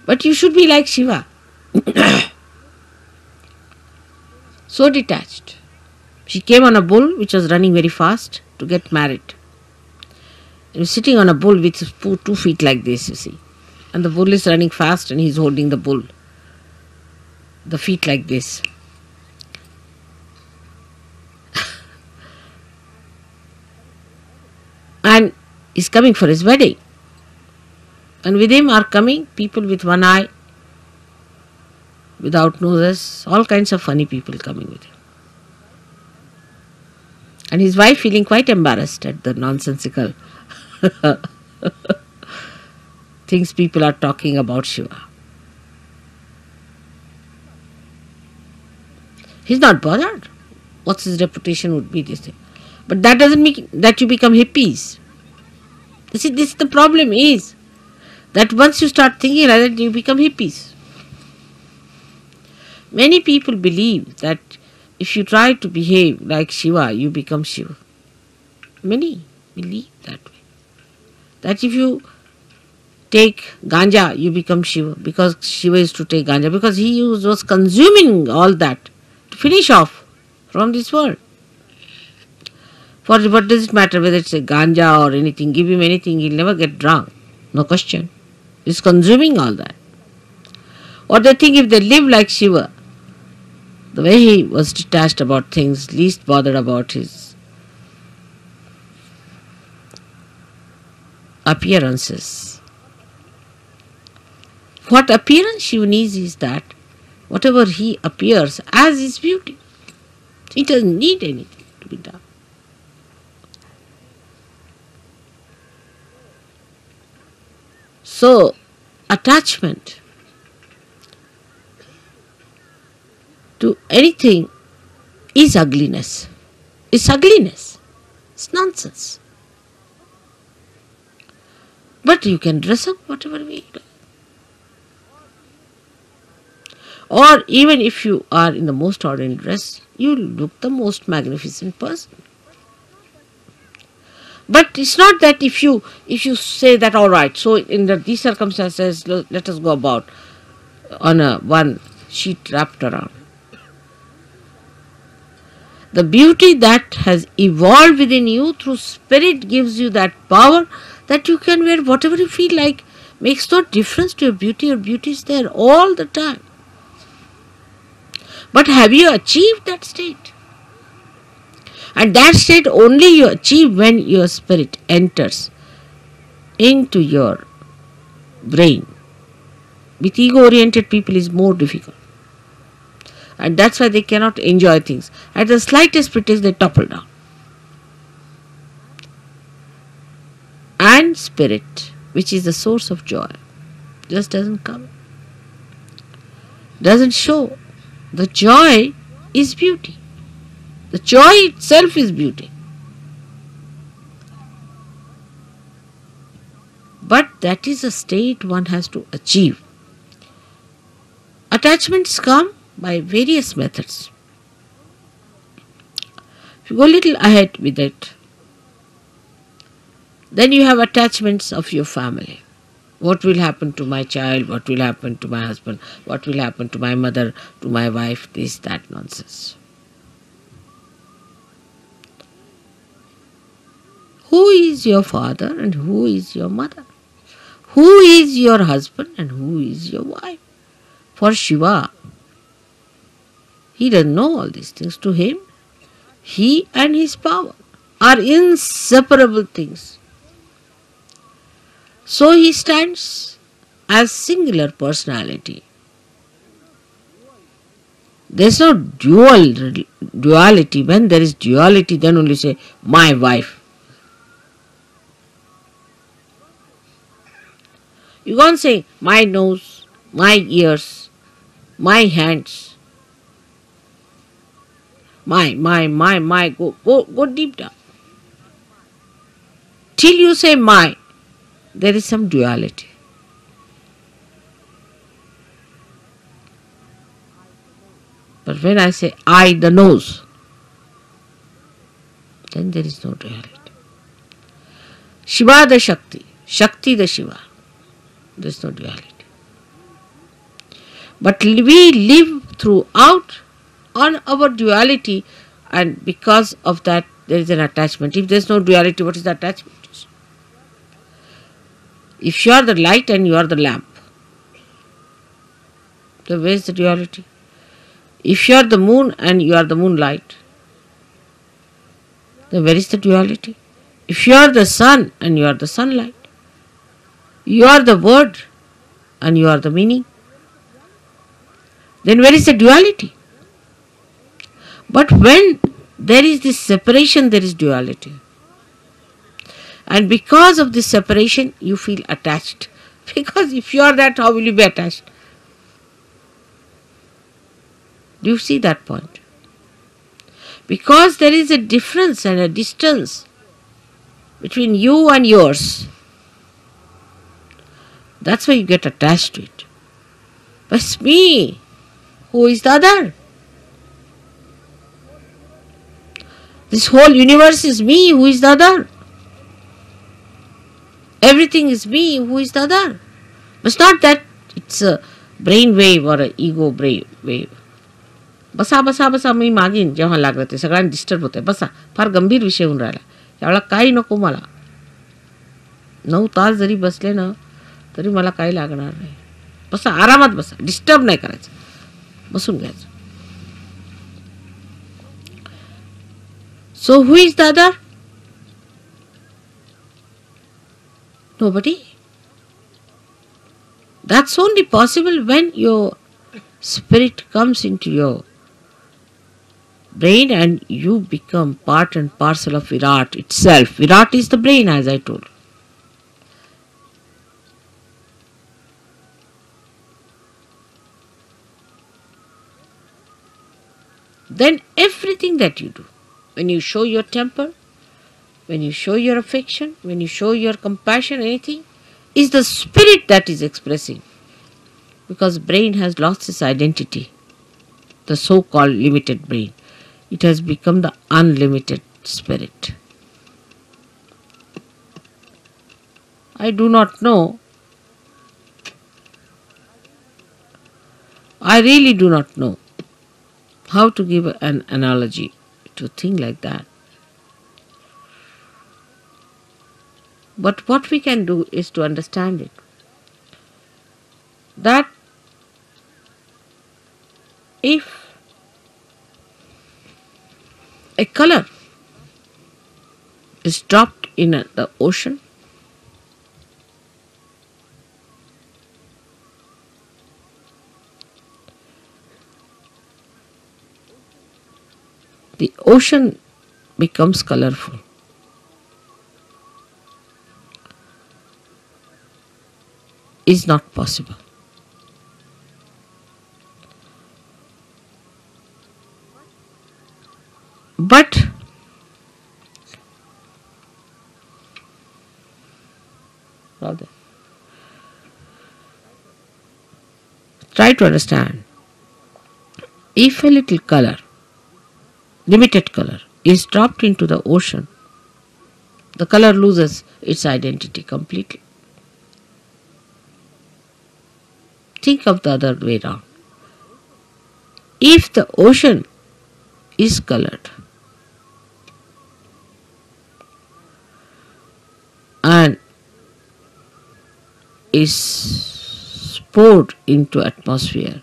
[SPEAKER 1] But you should be like Shiva. So detached. She came on a bull which was running very fast to get married. He was sitting on a bull with 2 feet like this, you see. And the bull is running fast and he is holding the bull. The feet like this. And he's coming for his wedding. And with him are coming people with one eye, without noses, all kinds of funny people coming with him. And his wife feeling quite embarrassed at the nonsensical things people are talking about Shiva. He's not bothered. What's his reputation would be, this thing. But that doesn't mean that you become hippies. You see, this the problem is that once you start thinking like that, you become hippies. Many people believe that if you try to behave like Shiva, you become Shiva. Many believe that way. That if you take ganja, you become Shiva, because Shiva used to take ganja, because he was consuming all that to finish off from this world. For what does it matter whether it's a ganja or anything? Give him anything, he'll never get drunk. No question. He's consuming all that. Or they think if they live like Shiva, the way he was detached about things, least bothered about his appearances. What appearance Shiva needs is that whatever he appears as is beauty. He doesn't need anything to be done. So, attachment to anything is ugliness. It's ugliness. It's nonsense. But you can dress up whatever way you like. Or even if you are in the most ordinary dress, you look the most magnificent person. But it's not that if you say that, all right, so in these circumstances, let us go about on one sheet wrapped around. The beauty that has evolved within you through spirit gives you that power that you can wear whatever you feel like makes no difference to your beauty. Your beauty is there all the time. But have you achieved that state? And that state only you achieve when your spirit enters into your brain. With ego-oriented people is more difficult. And that's why they cannot enjoy things. At the slightest pretext they topple down. And spirit, which is the source of joy, just doesn't come. Doesn't show. The joy is beauty. The joy itself is beauty. But that is a state one has to achieve. Attachments come by various methods. If you go a little ahead with it, then you have attachments of your family. What will happen to my child? What will happen to my husband? What will happen to my mother, to my wife? This, that nonsense. Who is your father and who is your mother? Who is your husband and who is your wife? For Shiva, he doesn't know all these things. To him, he and his power are inseparable things. So he stands as singular personality. There is no duality. When there is duality, then only say, my wife. You can't say, my nose, my ears, my hands, my, go deep down. Till you say my, there is some duality. But when I say I, the nose, then there is no duality. Shiva the Shakti, Shakti the Shiva, there is no duality. But we live throughout on our duality, and because of that there is an attachment. If there is no duality, what is the attachment? If you are the light and you are the lamp, then where is the duality? If you are the moon and you are the moonlight, then where is the duality? If you are the sun and you are the sunlight, you are the word and you are the meaning, then where is the duality? But when there is this separation, there is duality. And because of this separation, you feel attached. Because if you are that, how will you be attached? Do you see that point? Because there is a difference and a distance between you and yours. That's why you get attached to it. But it's me. Who is the other? This whole universe is me. Who is the other? Everything is me. Who is the other? But it's not that it's a brain wave or an ego brain wave. बसा बसा बसा मी मागीन जेव्हा लागलं ते सगळ्यांना disturb होतंय. बसा, फार गंभीर विषय होऊन राहिला. यावेळेला काही नको मला. 9 तास जरी बसले ना तरी मला काही लागणार नाही. बसा, आरामात बसा, डिस्टर्ब नाही करायचं, बसून घ्यायचं. So who is the other? Nobody. That's only possible when your spirit comes into your brain and you become part and parcel of Virat itself. Virat is the brain, as I told. Then everything that you do, when you show your temper, when you show your affection, when you show your compassion, anything, is the spirit that is expressing. Because brain has lost its identity, the so-called limited brain. It has become the unlimited spirit. I do not know. I really do not know how to give an analogy to a thing like that. But what we can do is to understand it. color is dropped in the ocean, the ocean becomes colorful. Is not possible. But try to understand, if a little color, limited color, is dropped into the ocean, the color loses its identity completely. Think of the other way around. If the ocean is colored and is poured into atmosphere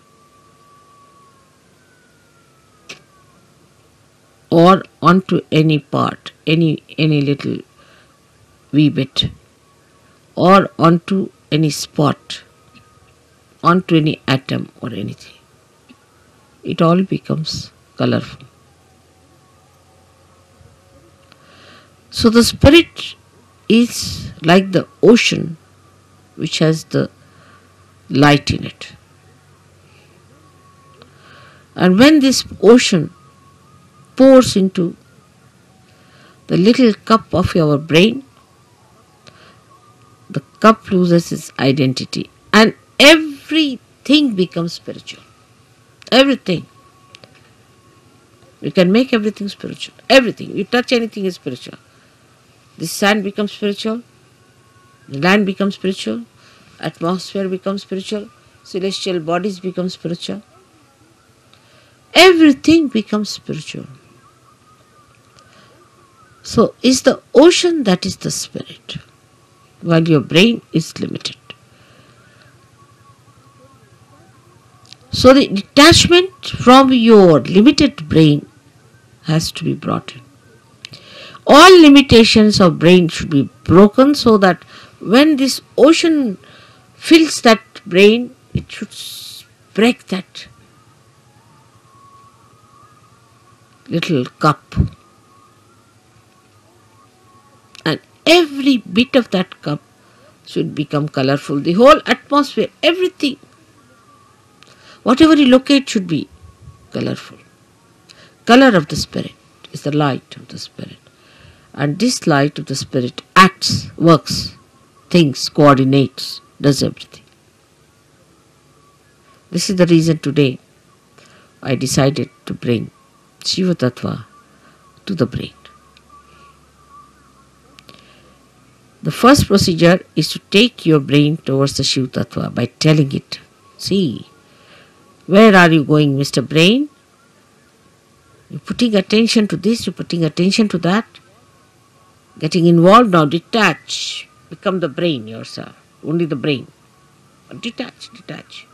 [SPEAKER 1] or onto any part, any little wee bit, or onto any spot, onto any atom or anything, it all becomes colorful. So the spirit is like the ocean which has the light in it. And when this ocean pours into the little cup of your brain, the cup loses its identity and everything becomes spiritual. Everything. You can make everything spiritual. Everything. You touch anything is spiritual. The sand becomes spiritual. The land becomes spiritual. Atmosphere becomes spiritual. Celestial bodies become spiritual. Everything becomes spiritual. So, is the ocean that is the spirit, while your brain is limited. So the detachment from your limited brain has to be brought in. All limitations of brain should be broken so that when this ocean fills that brain, it should break that little cup. And every bit of that cup should become colorful. The whole atmosphere, everything, whatever you locate should be colorful. Color of the spirit is the light of the spirit. And this light of the spirit acts, works, thinks, coordinates, does everything. This is the reason today I decided to bring Shiva Tattva to the brain. The first procedure is to take your brain towards the Shiva Tattva by telling it, see, where are you going, Mr. Brain? You're putting attention to this, you're putting attention to that. Getting involved now, detach. Become the brain yourself, only the brain. Detach.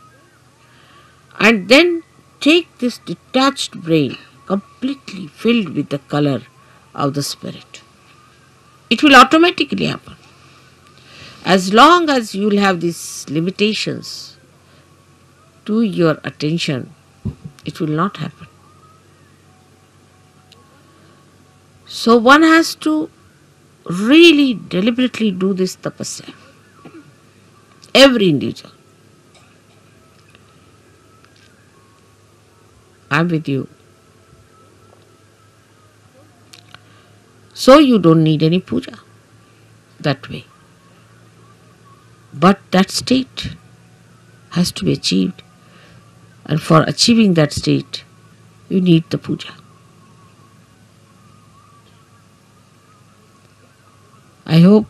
[SPEAKER 1] And then take this detached brain, completely filled with the color of the spirit. It will automatically happen. As long as you will have these limitations to your attention, it will not happen. So one has to really deliberately do this tapasya. Every individual. I am with you. So you don't need any puja that way. But that state has to be achieved. And for achieving that state, you need the puja. I hope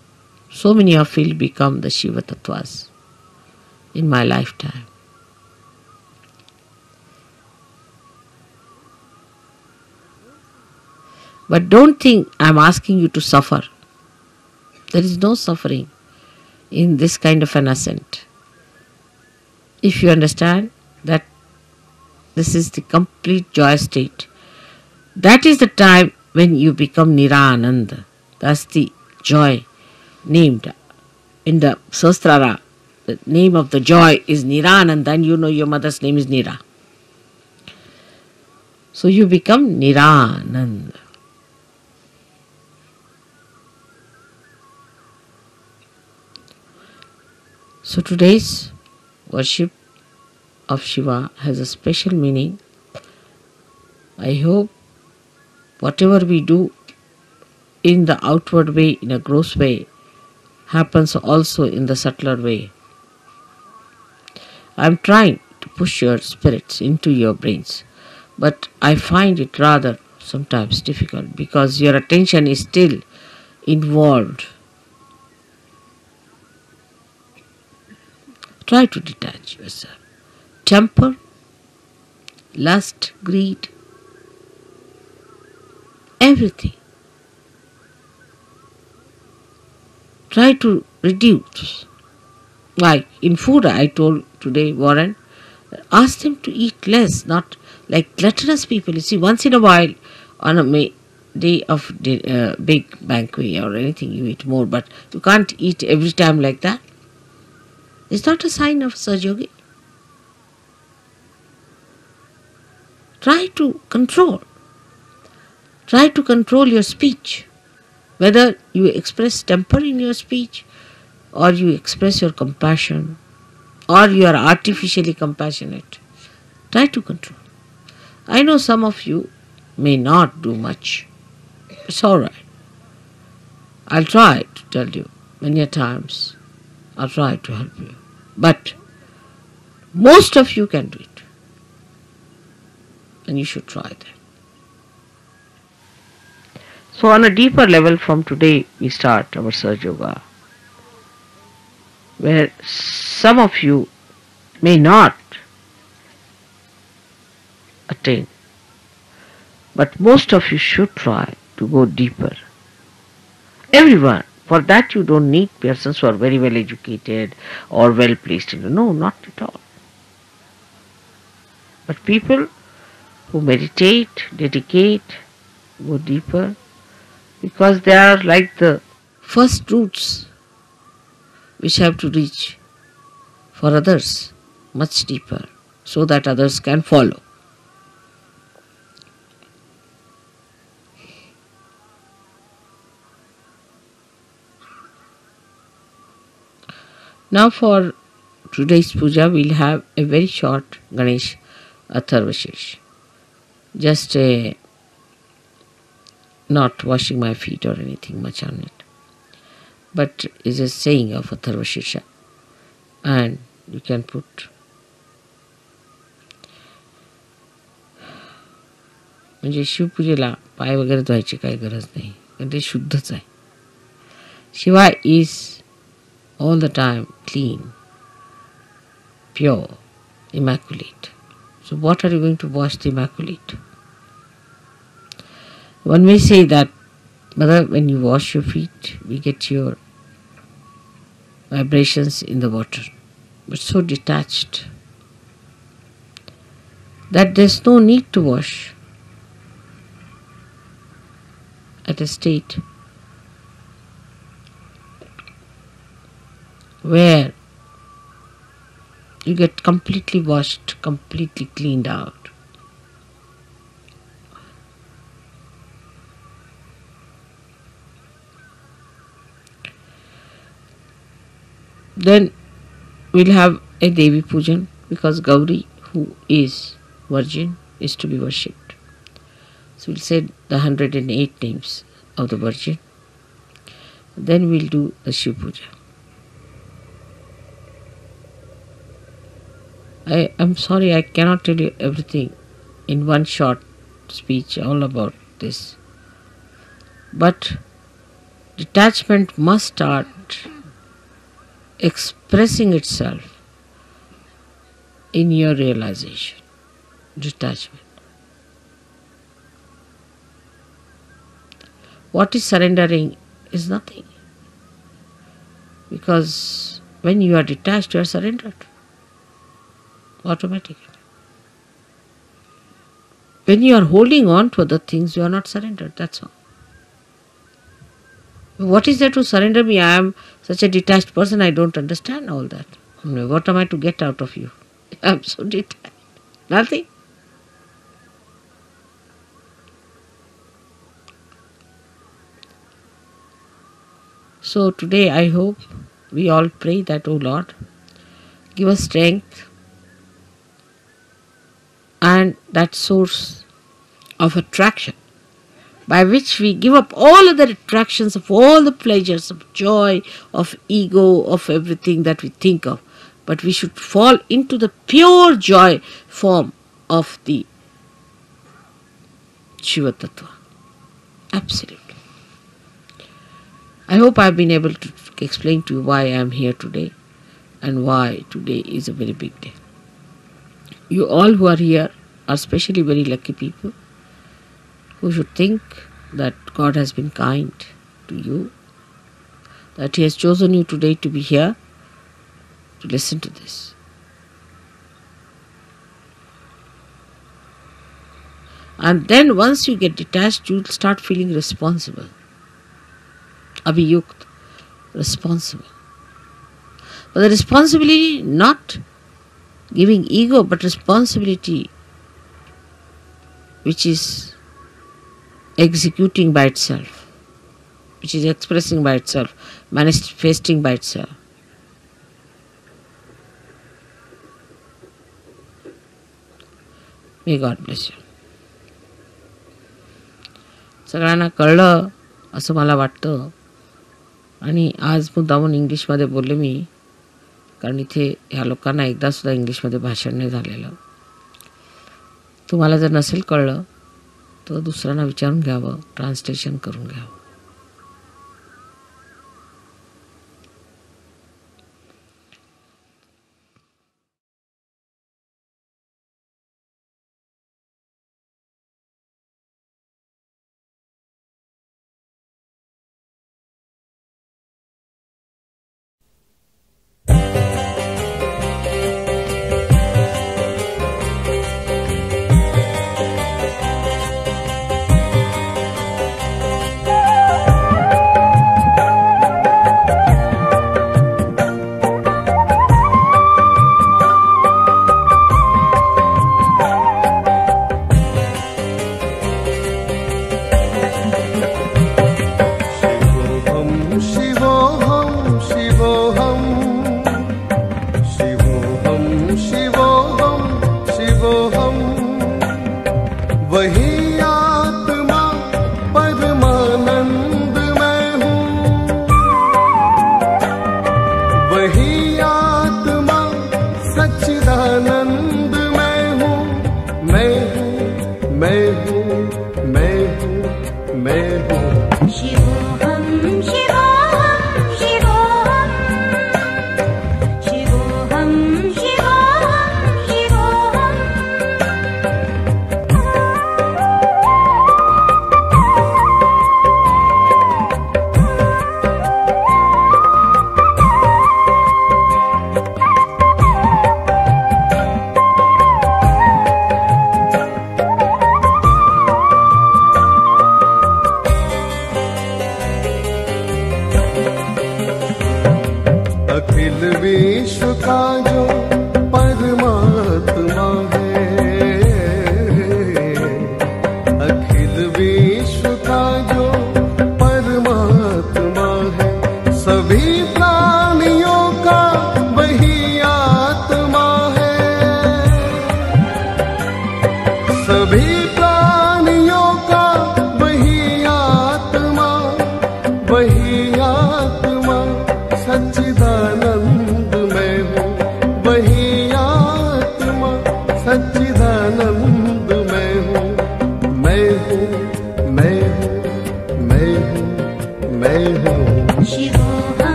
[SPEAKER 1] so many of you will become the Shiva Tattvas in my lifetime. But don't think I am asking you to suffer. There is no suffering in this kind of an ascent. If you understand that this is the complete joy state, that is the time when you become Nirananda. That's the joy named in the Sastrara. The name of the joy is Nirananda, and you know your mother's name is Nira. So you become Nirananda. So today's worship of Shiva has a special meaning. I hope whatever we do in the outward way, in a gross way, happens also in the subtler way. I am trying to push your spirits into your brains, but I find it rather sometimes difficult because your attention is still involved. Try to detach yourself. Temper, lust, greed, everything. Try to reduce. Like in food, I told today, Warren, ask them to eat less, not like gluttonous people. You see, once in a while, on a day of big banquet or anything, you eat more, but you can't eat every time like that. It's not a sign of Sahaj Yogi. Try to control. Try to control your speech. Whether you express temper in your speech, or you express your compassion, or you are artificially compassionate. Try to control. I know some of you may not do much. It's alright. I'll try to tell you many times. I'll try to help you. But most of you can do it. And you should try that. So on a deeper level from today we start our Sahaj Yoga, where some of you may not attain, but most of you should try to go deeper. Everyone. For that you don't need persons who are very well educated or well placed. No, not at all. But people who meditate, dedicate, go deeper, because they are like the first roots which have to reach for others much deeper, so that others can follow. Now for today's puja, we'll have a very short Ganesh Atharvashirsh. Just not washing my feet or anything much on it. But it's a saying of Atharvashirsha. And you can put म्हणजे शिवपूजेला पाय वगैरे धुवायची काही गरज नाही, कारण ते शुद्धच आहे. Shiva is all the time clean, pure, immaculate. So what are you going to wash the immaculate? One may say that, Mother, when you wash your feet, we get your vibrations in the water, but so detached that there's no need to wash at a state where you get completely washed, completely cleaned out. Then we'll have a Devi Pujan, because Gauri, who is virgin, is to be worshipped. So we'll say the 108 names of the Virgin. Then we'll do the Shiv Puja. I'm sorry, I cannot tell you everything in one short speech all about this. But detachment must start expressing itself in your realization. Detachment. What is surrendering is nothing. Because when you are detached, you are surrendered. Automatically. When you are holding on to other things, you are not surrendered, that's all. What is there to surrender me? I am such a detached person, I don't understand all that. What am I to get out of you? I am so detached. Nothing. So today I hope we all pray that, O Lord, give us strength and that source of attraction by which we give up all other attractions of all the pleasures of joy, of ego, of everything that we think of. But we should fall into the pure joy form of the Shiva Tattva. Absolutely. I hope I have been able to explain to you why I am here today and why today is a very big day. You all who are here are especially very lucky people who should think that God has been kind to you, that He has chosen you today to be here to listen to this. And then once you get detached, you will start feeling responsible. Abhiyukt, responsible. But the responsibility not giving ego, but responsibility which is executing by itself, which is expressing by itself, manifesting by itself. May God bless you. सगळ्यांना कळलं असं मला वाटतं आणि आज मुद्दामून इंग्लिशमध्ये बोलले मी, कारण इथे ह्या लोकांना एकदा सुद्धा इंग्लिशमध्ये भाषण नाही झालेलं. तुम्हाला जर नसेल कळलं तर दुसऱ्यांना विचारून घ्यावं, ट्रान्सलेशन करून घ्यावं.
[SPEAKER 6] Shив-O-Ham, Shив-O-Ham, Shив-O-Ham.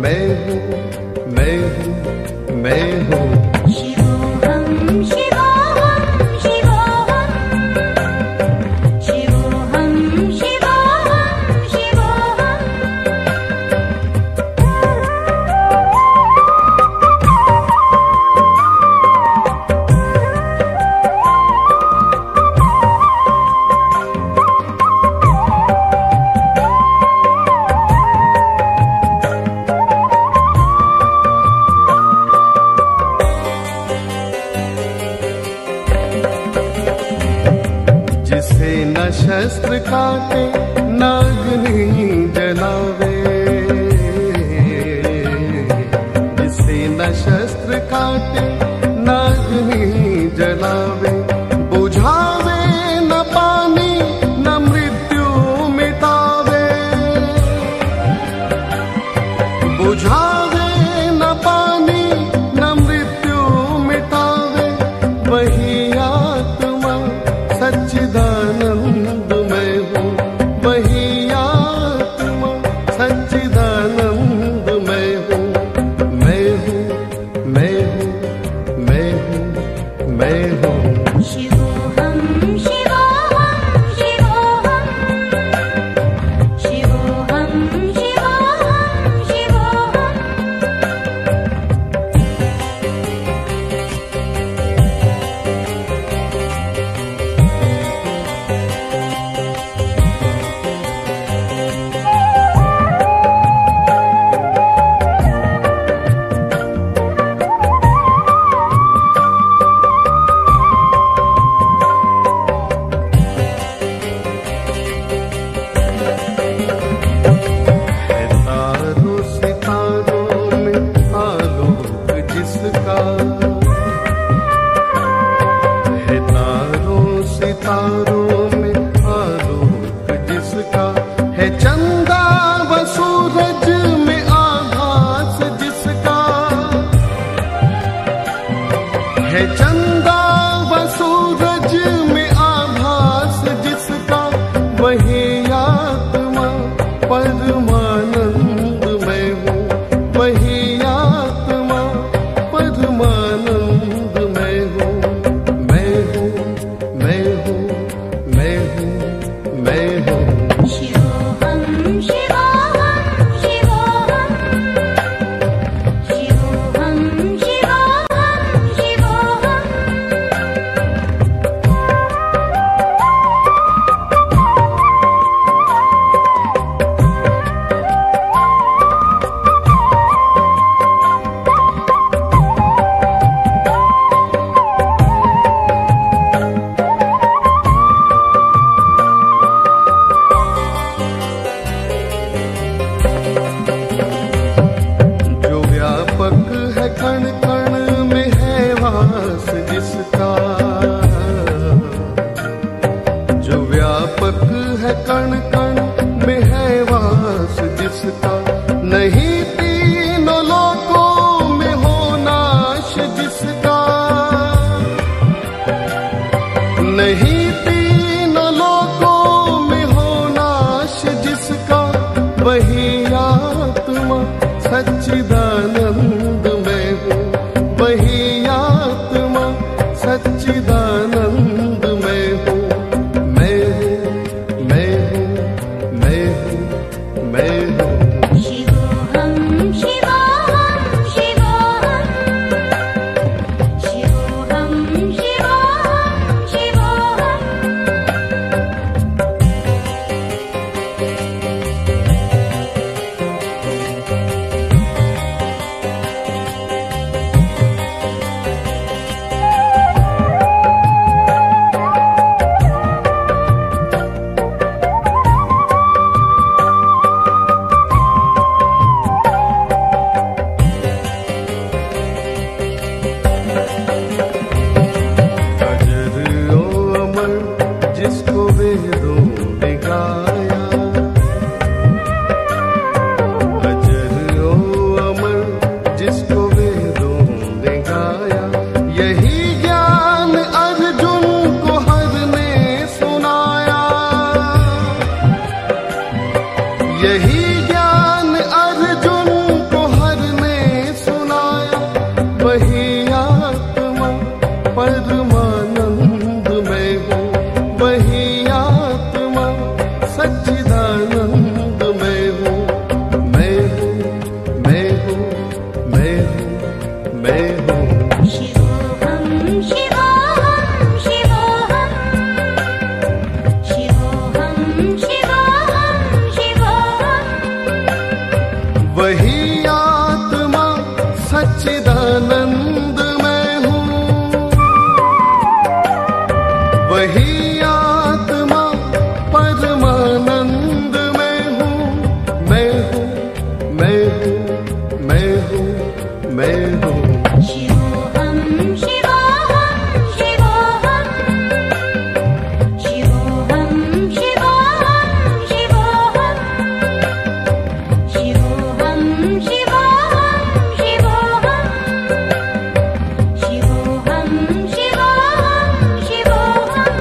[SPEAKER 6] मैं हूँ, मैं हूँ, मैं हूँ।
[SPEAKER 7] शिवोहम शिवोहम शिवोहम शिवोहम शिवोहम शिवोहम।
[SPEAKER 6] जिसे न शस्त्र काटे नागनी जलावे, जिसे न शस्त्र काटे नागनी जलावे, बुझावे न पानी न मृत्यु मिटावे, बुझावे न पानी न मृत्यु मिटावे, वही आत्मा सच्चिदानंद मैं हूँ, वही आत्मा सच्चिदानंद मैं हूँ, मैं हूँ, मैं हूँ, मैं हूँ, मैं हूँ।
[SPEAKER 7] शिवोहम शिवोहम शिवोहम शिवोहम शिवोहम शिवोहम।
[SPEAKER 6] है तारों सितारों में आलोक जिसका, है तारों सितारों में आलोक जिसका, है चंदा व सूरज में आभास जिसका, है चंदा व सूरज में आभास जिसका, वही आत्मा परमानंद मैं हूँ, वही आत्मा परमानंद मैं हूँ, मैं हूँ, मैं हूँ, मैं हूँ, मैं हूँ।
[SPEAKER 7] शिवोहम शिवोहम शिवोहम शिवोहम शिवोहम शिवोहम।
[SPEAKER 6] जो व्यापक है कण कण में है वास जिसका, जो व्यापक है कण कण में है वास जिसका, नहीं तीनों लोकों में हो नाश जिसका, नहीं तीनों लोकों में हो नाश जिसका, वही आत्मा सच्चिदानंद मैं हूँ, वही आत्मा सच्चिदानंद मैं हूँ, मैं हूँ, मैं हूँ, मैं हूँ, मैं हूँ।
[SPEAKER 7] शिवोहम शिवोहम शिवोहम शिवोहम शिवोहम शिवोहम।
[SPEAKER 6] आत्मा सच्चिदानंद मैं हूँ, वही आत्मा परमानंद मैं हूँ, मैं हूँ, मैं हूँ, मैं हूँ, मैं हूँ।
[SPEAKER 7] शिवोऽहं शिवोऽहं शिवोऽहं शिवोऽहं शिवोऽहं शिवोऽहं शिवोऽहं शिवोऽहं शिवोऽहं शिवोऽहं शिवोऽहं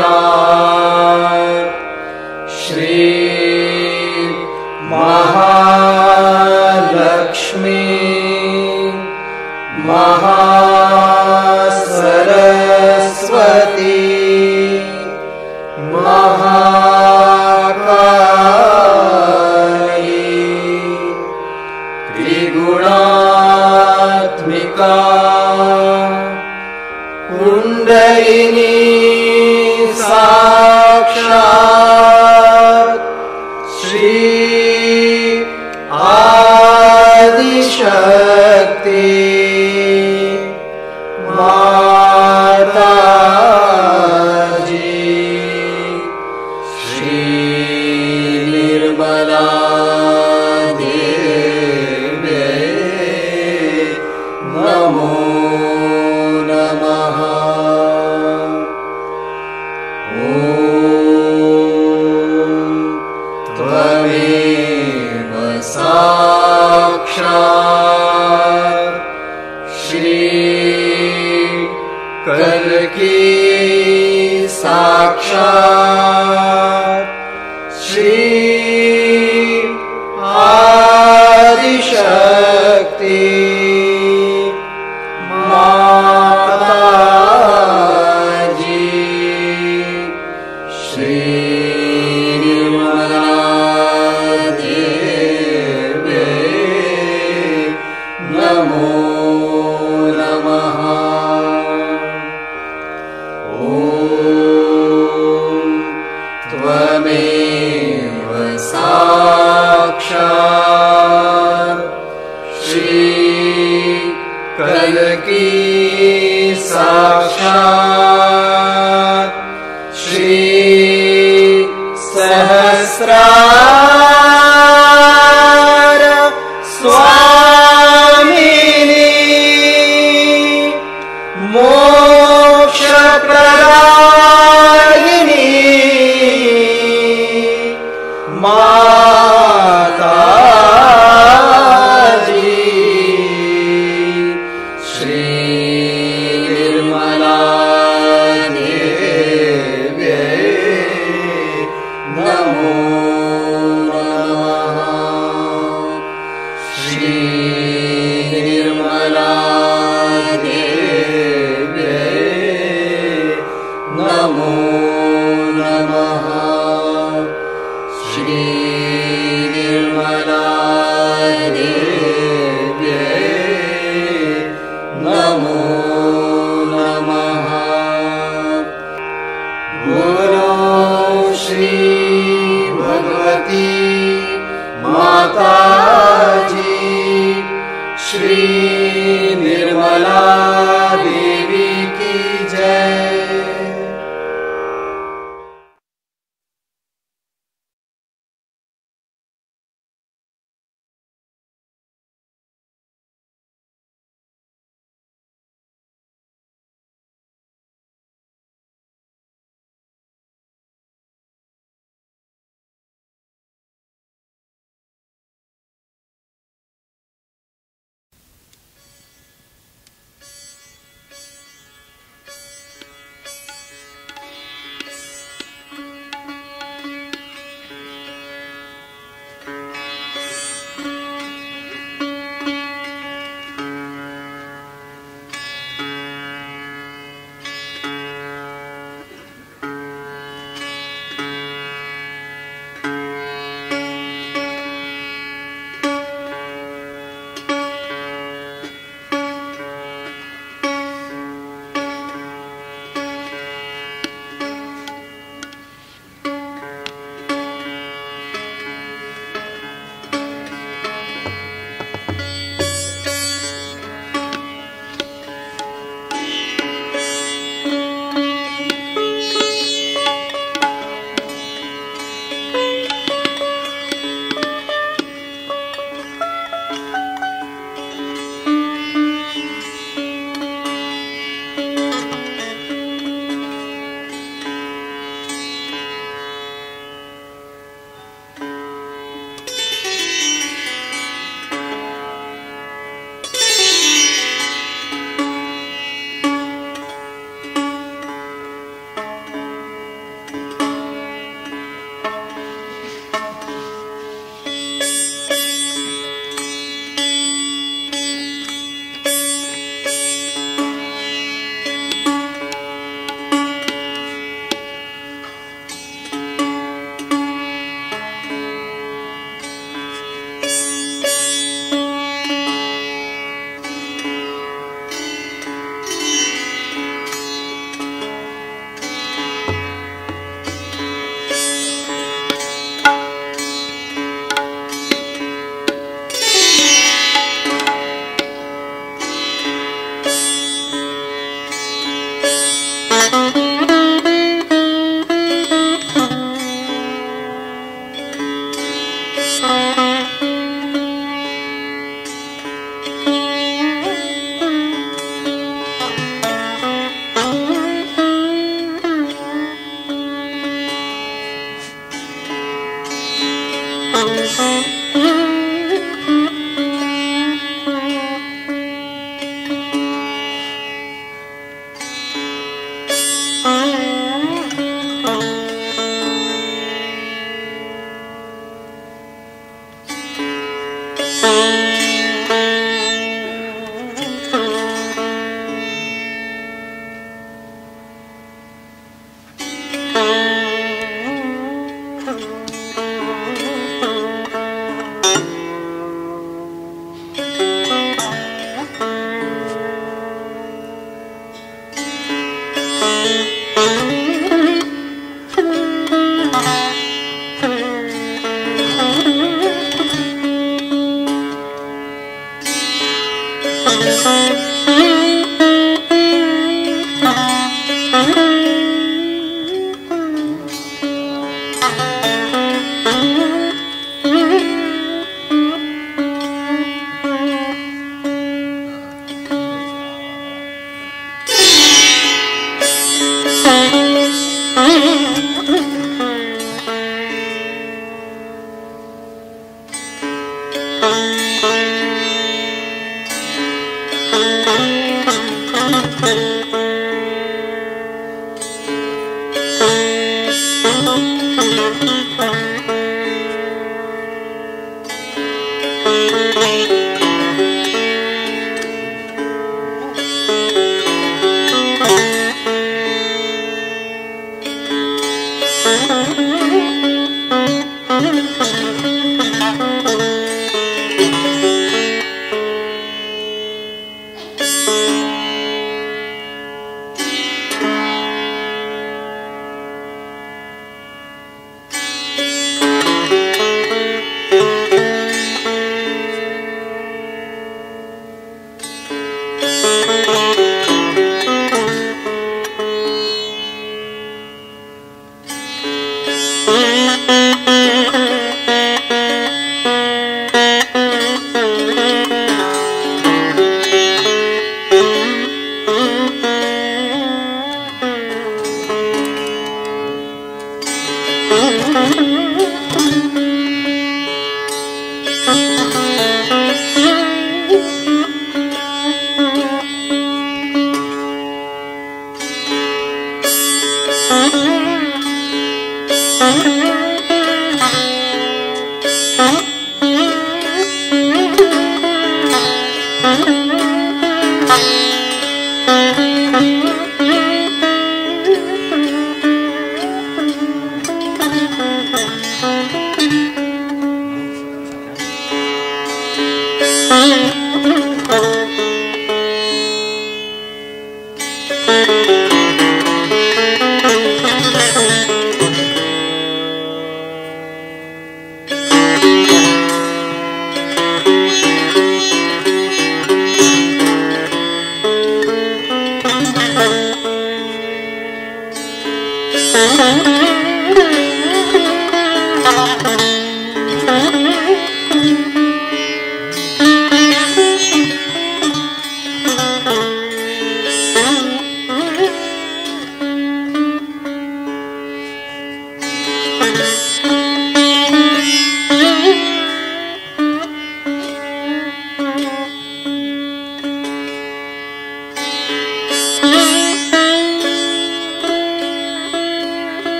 [SPEAKER 2] साक्षात् श्री महालक्ष्मी महासरस्वती महाकाली त्रिगुणात्मिका कुंडलिनी साक्षात् श्री आदिशक्ति माताजी श्री निर्मला देवे नमो नमः। ॐ त्वमेव साक्षात् श्री कल्की साक्षात् श्री आदिशक्ति माताजी श्री निर्मला देवे नमो नमः। ॐ त्वमेव साक्षात् श्री कल्की साक्षात् श्री सहस्रार स्वामिनी मोक्ष प्रदा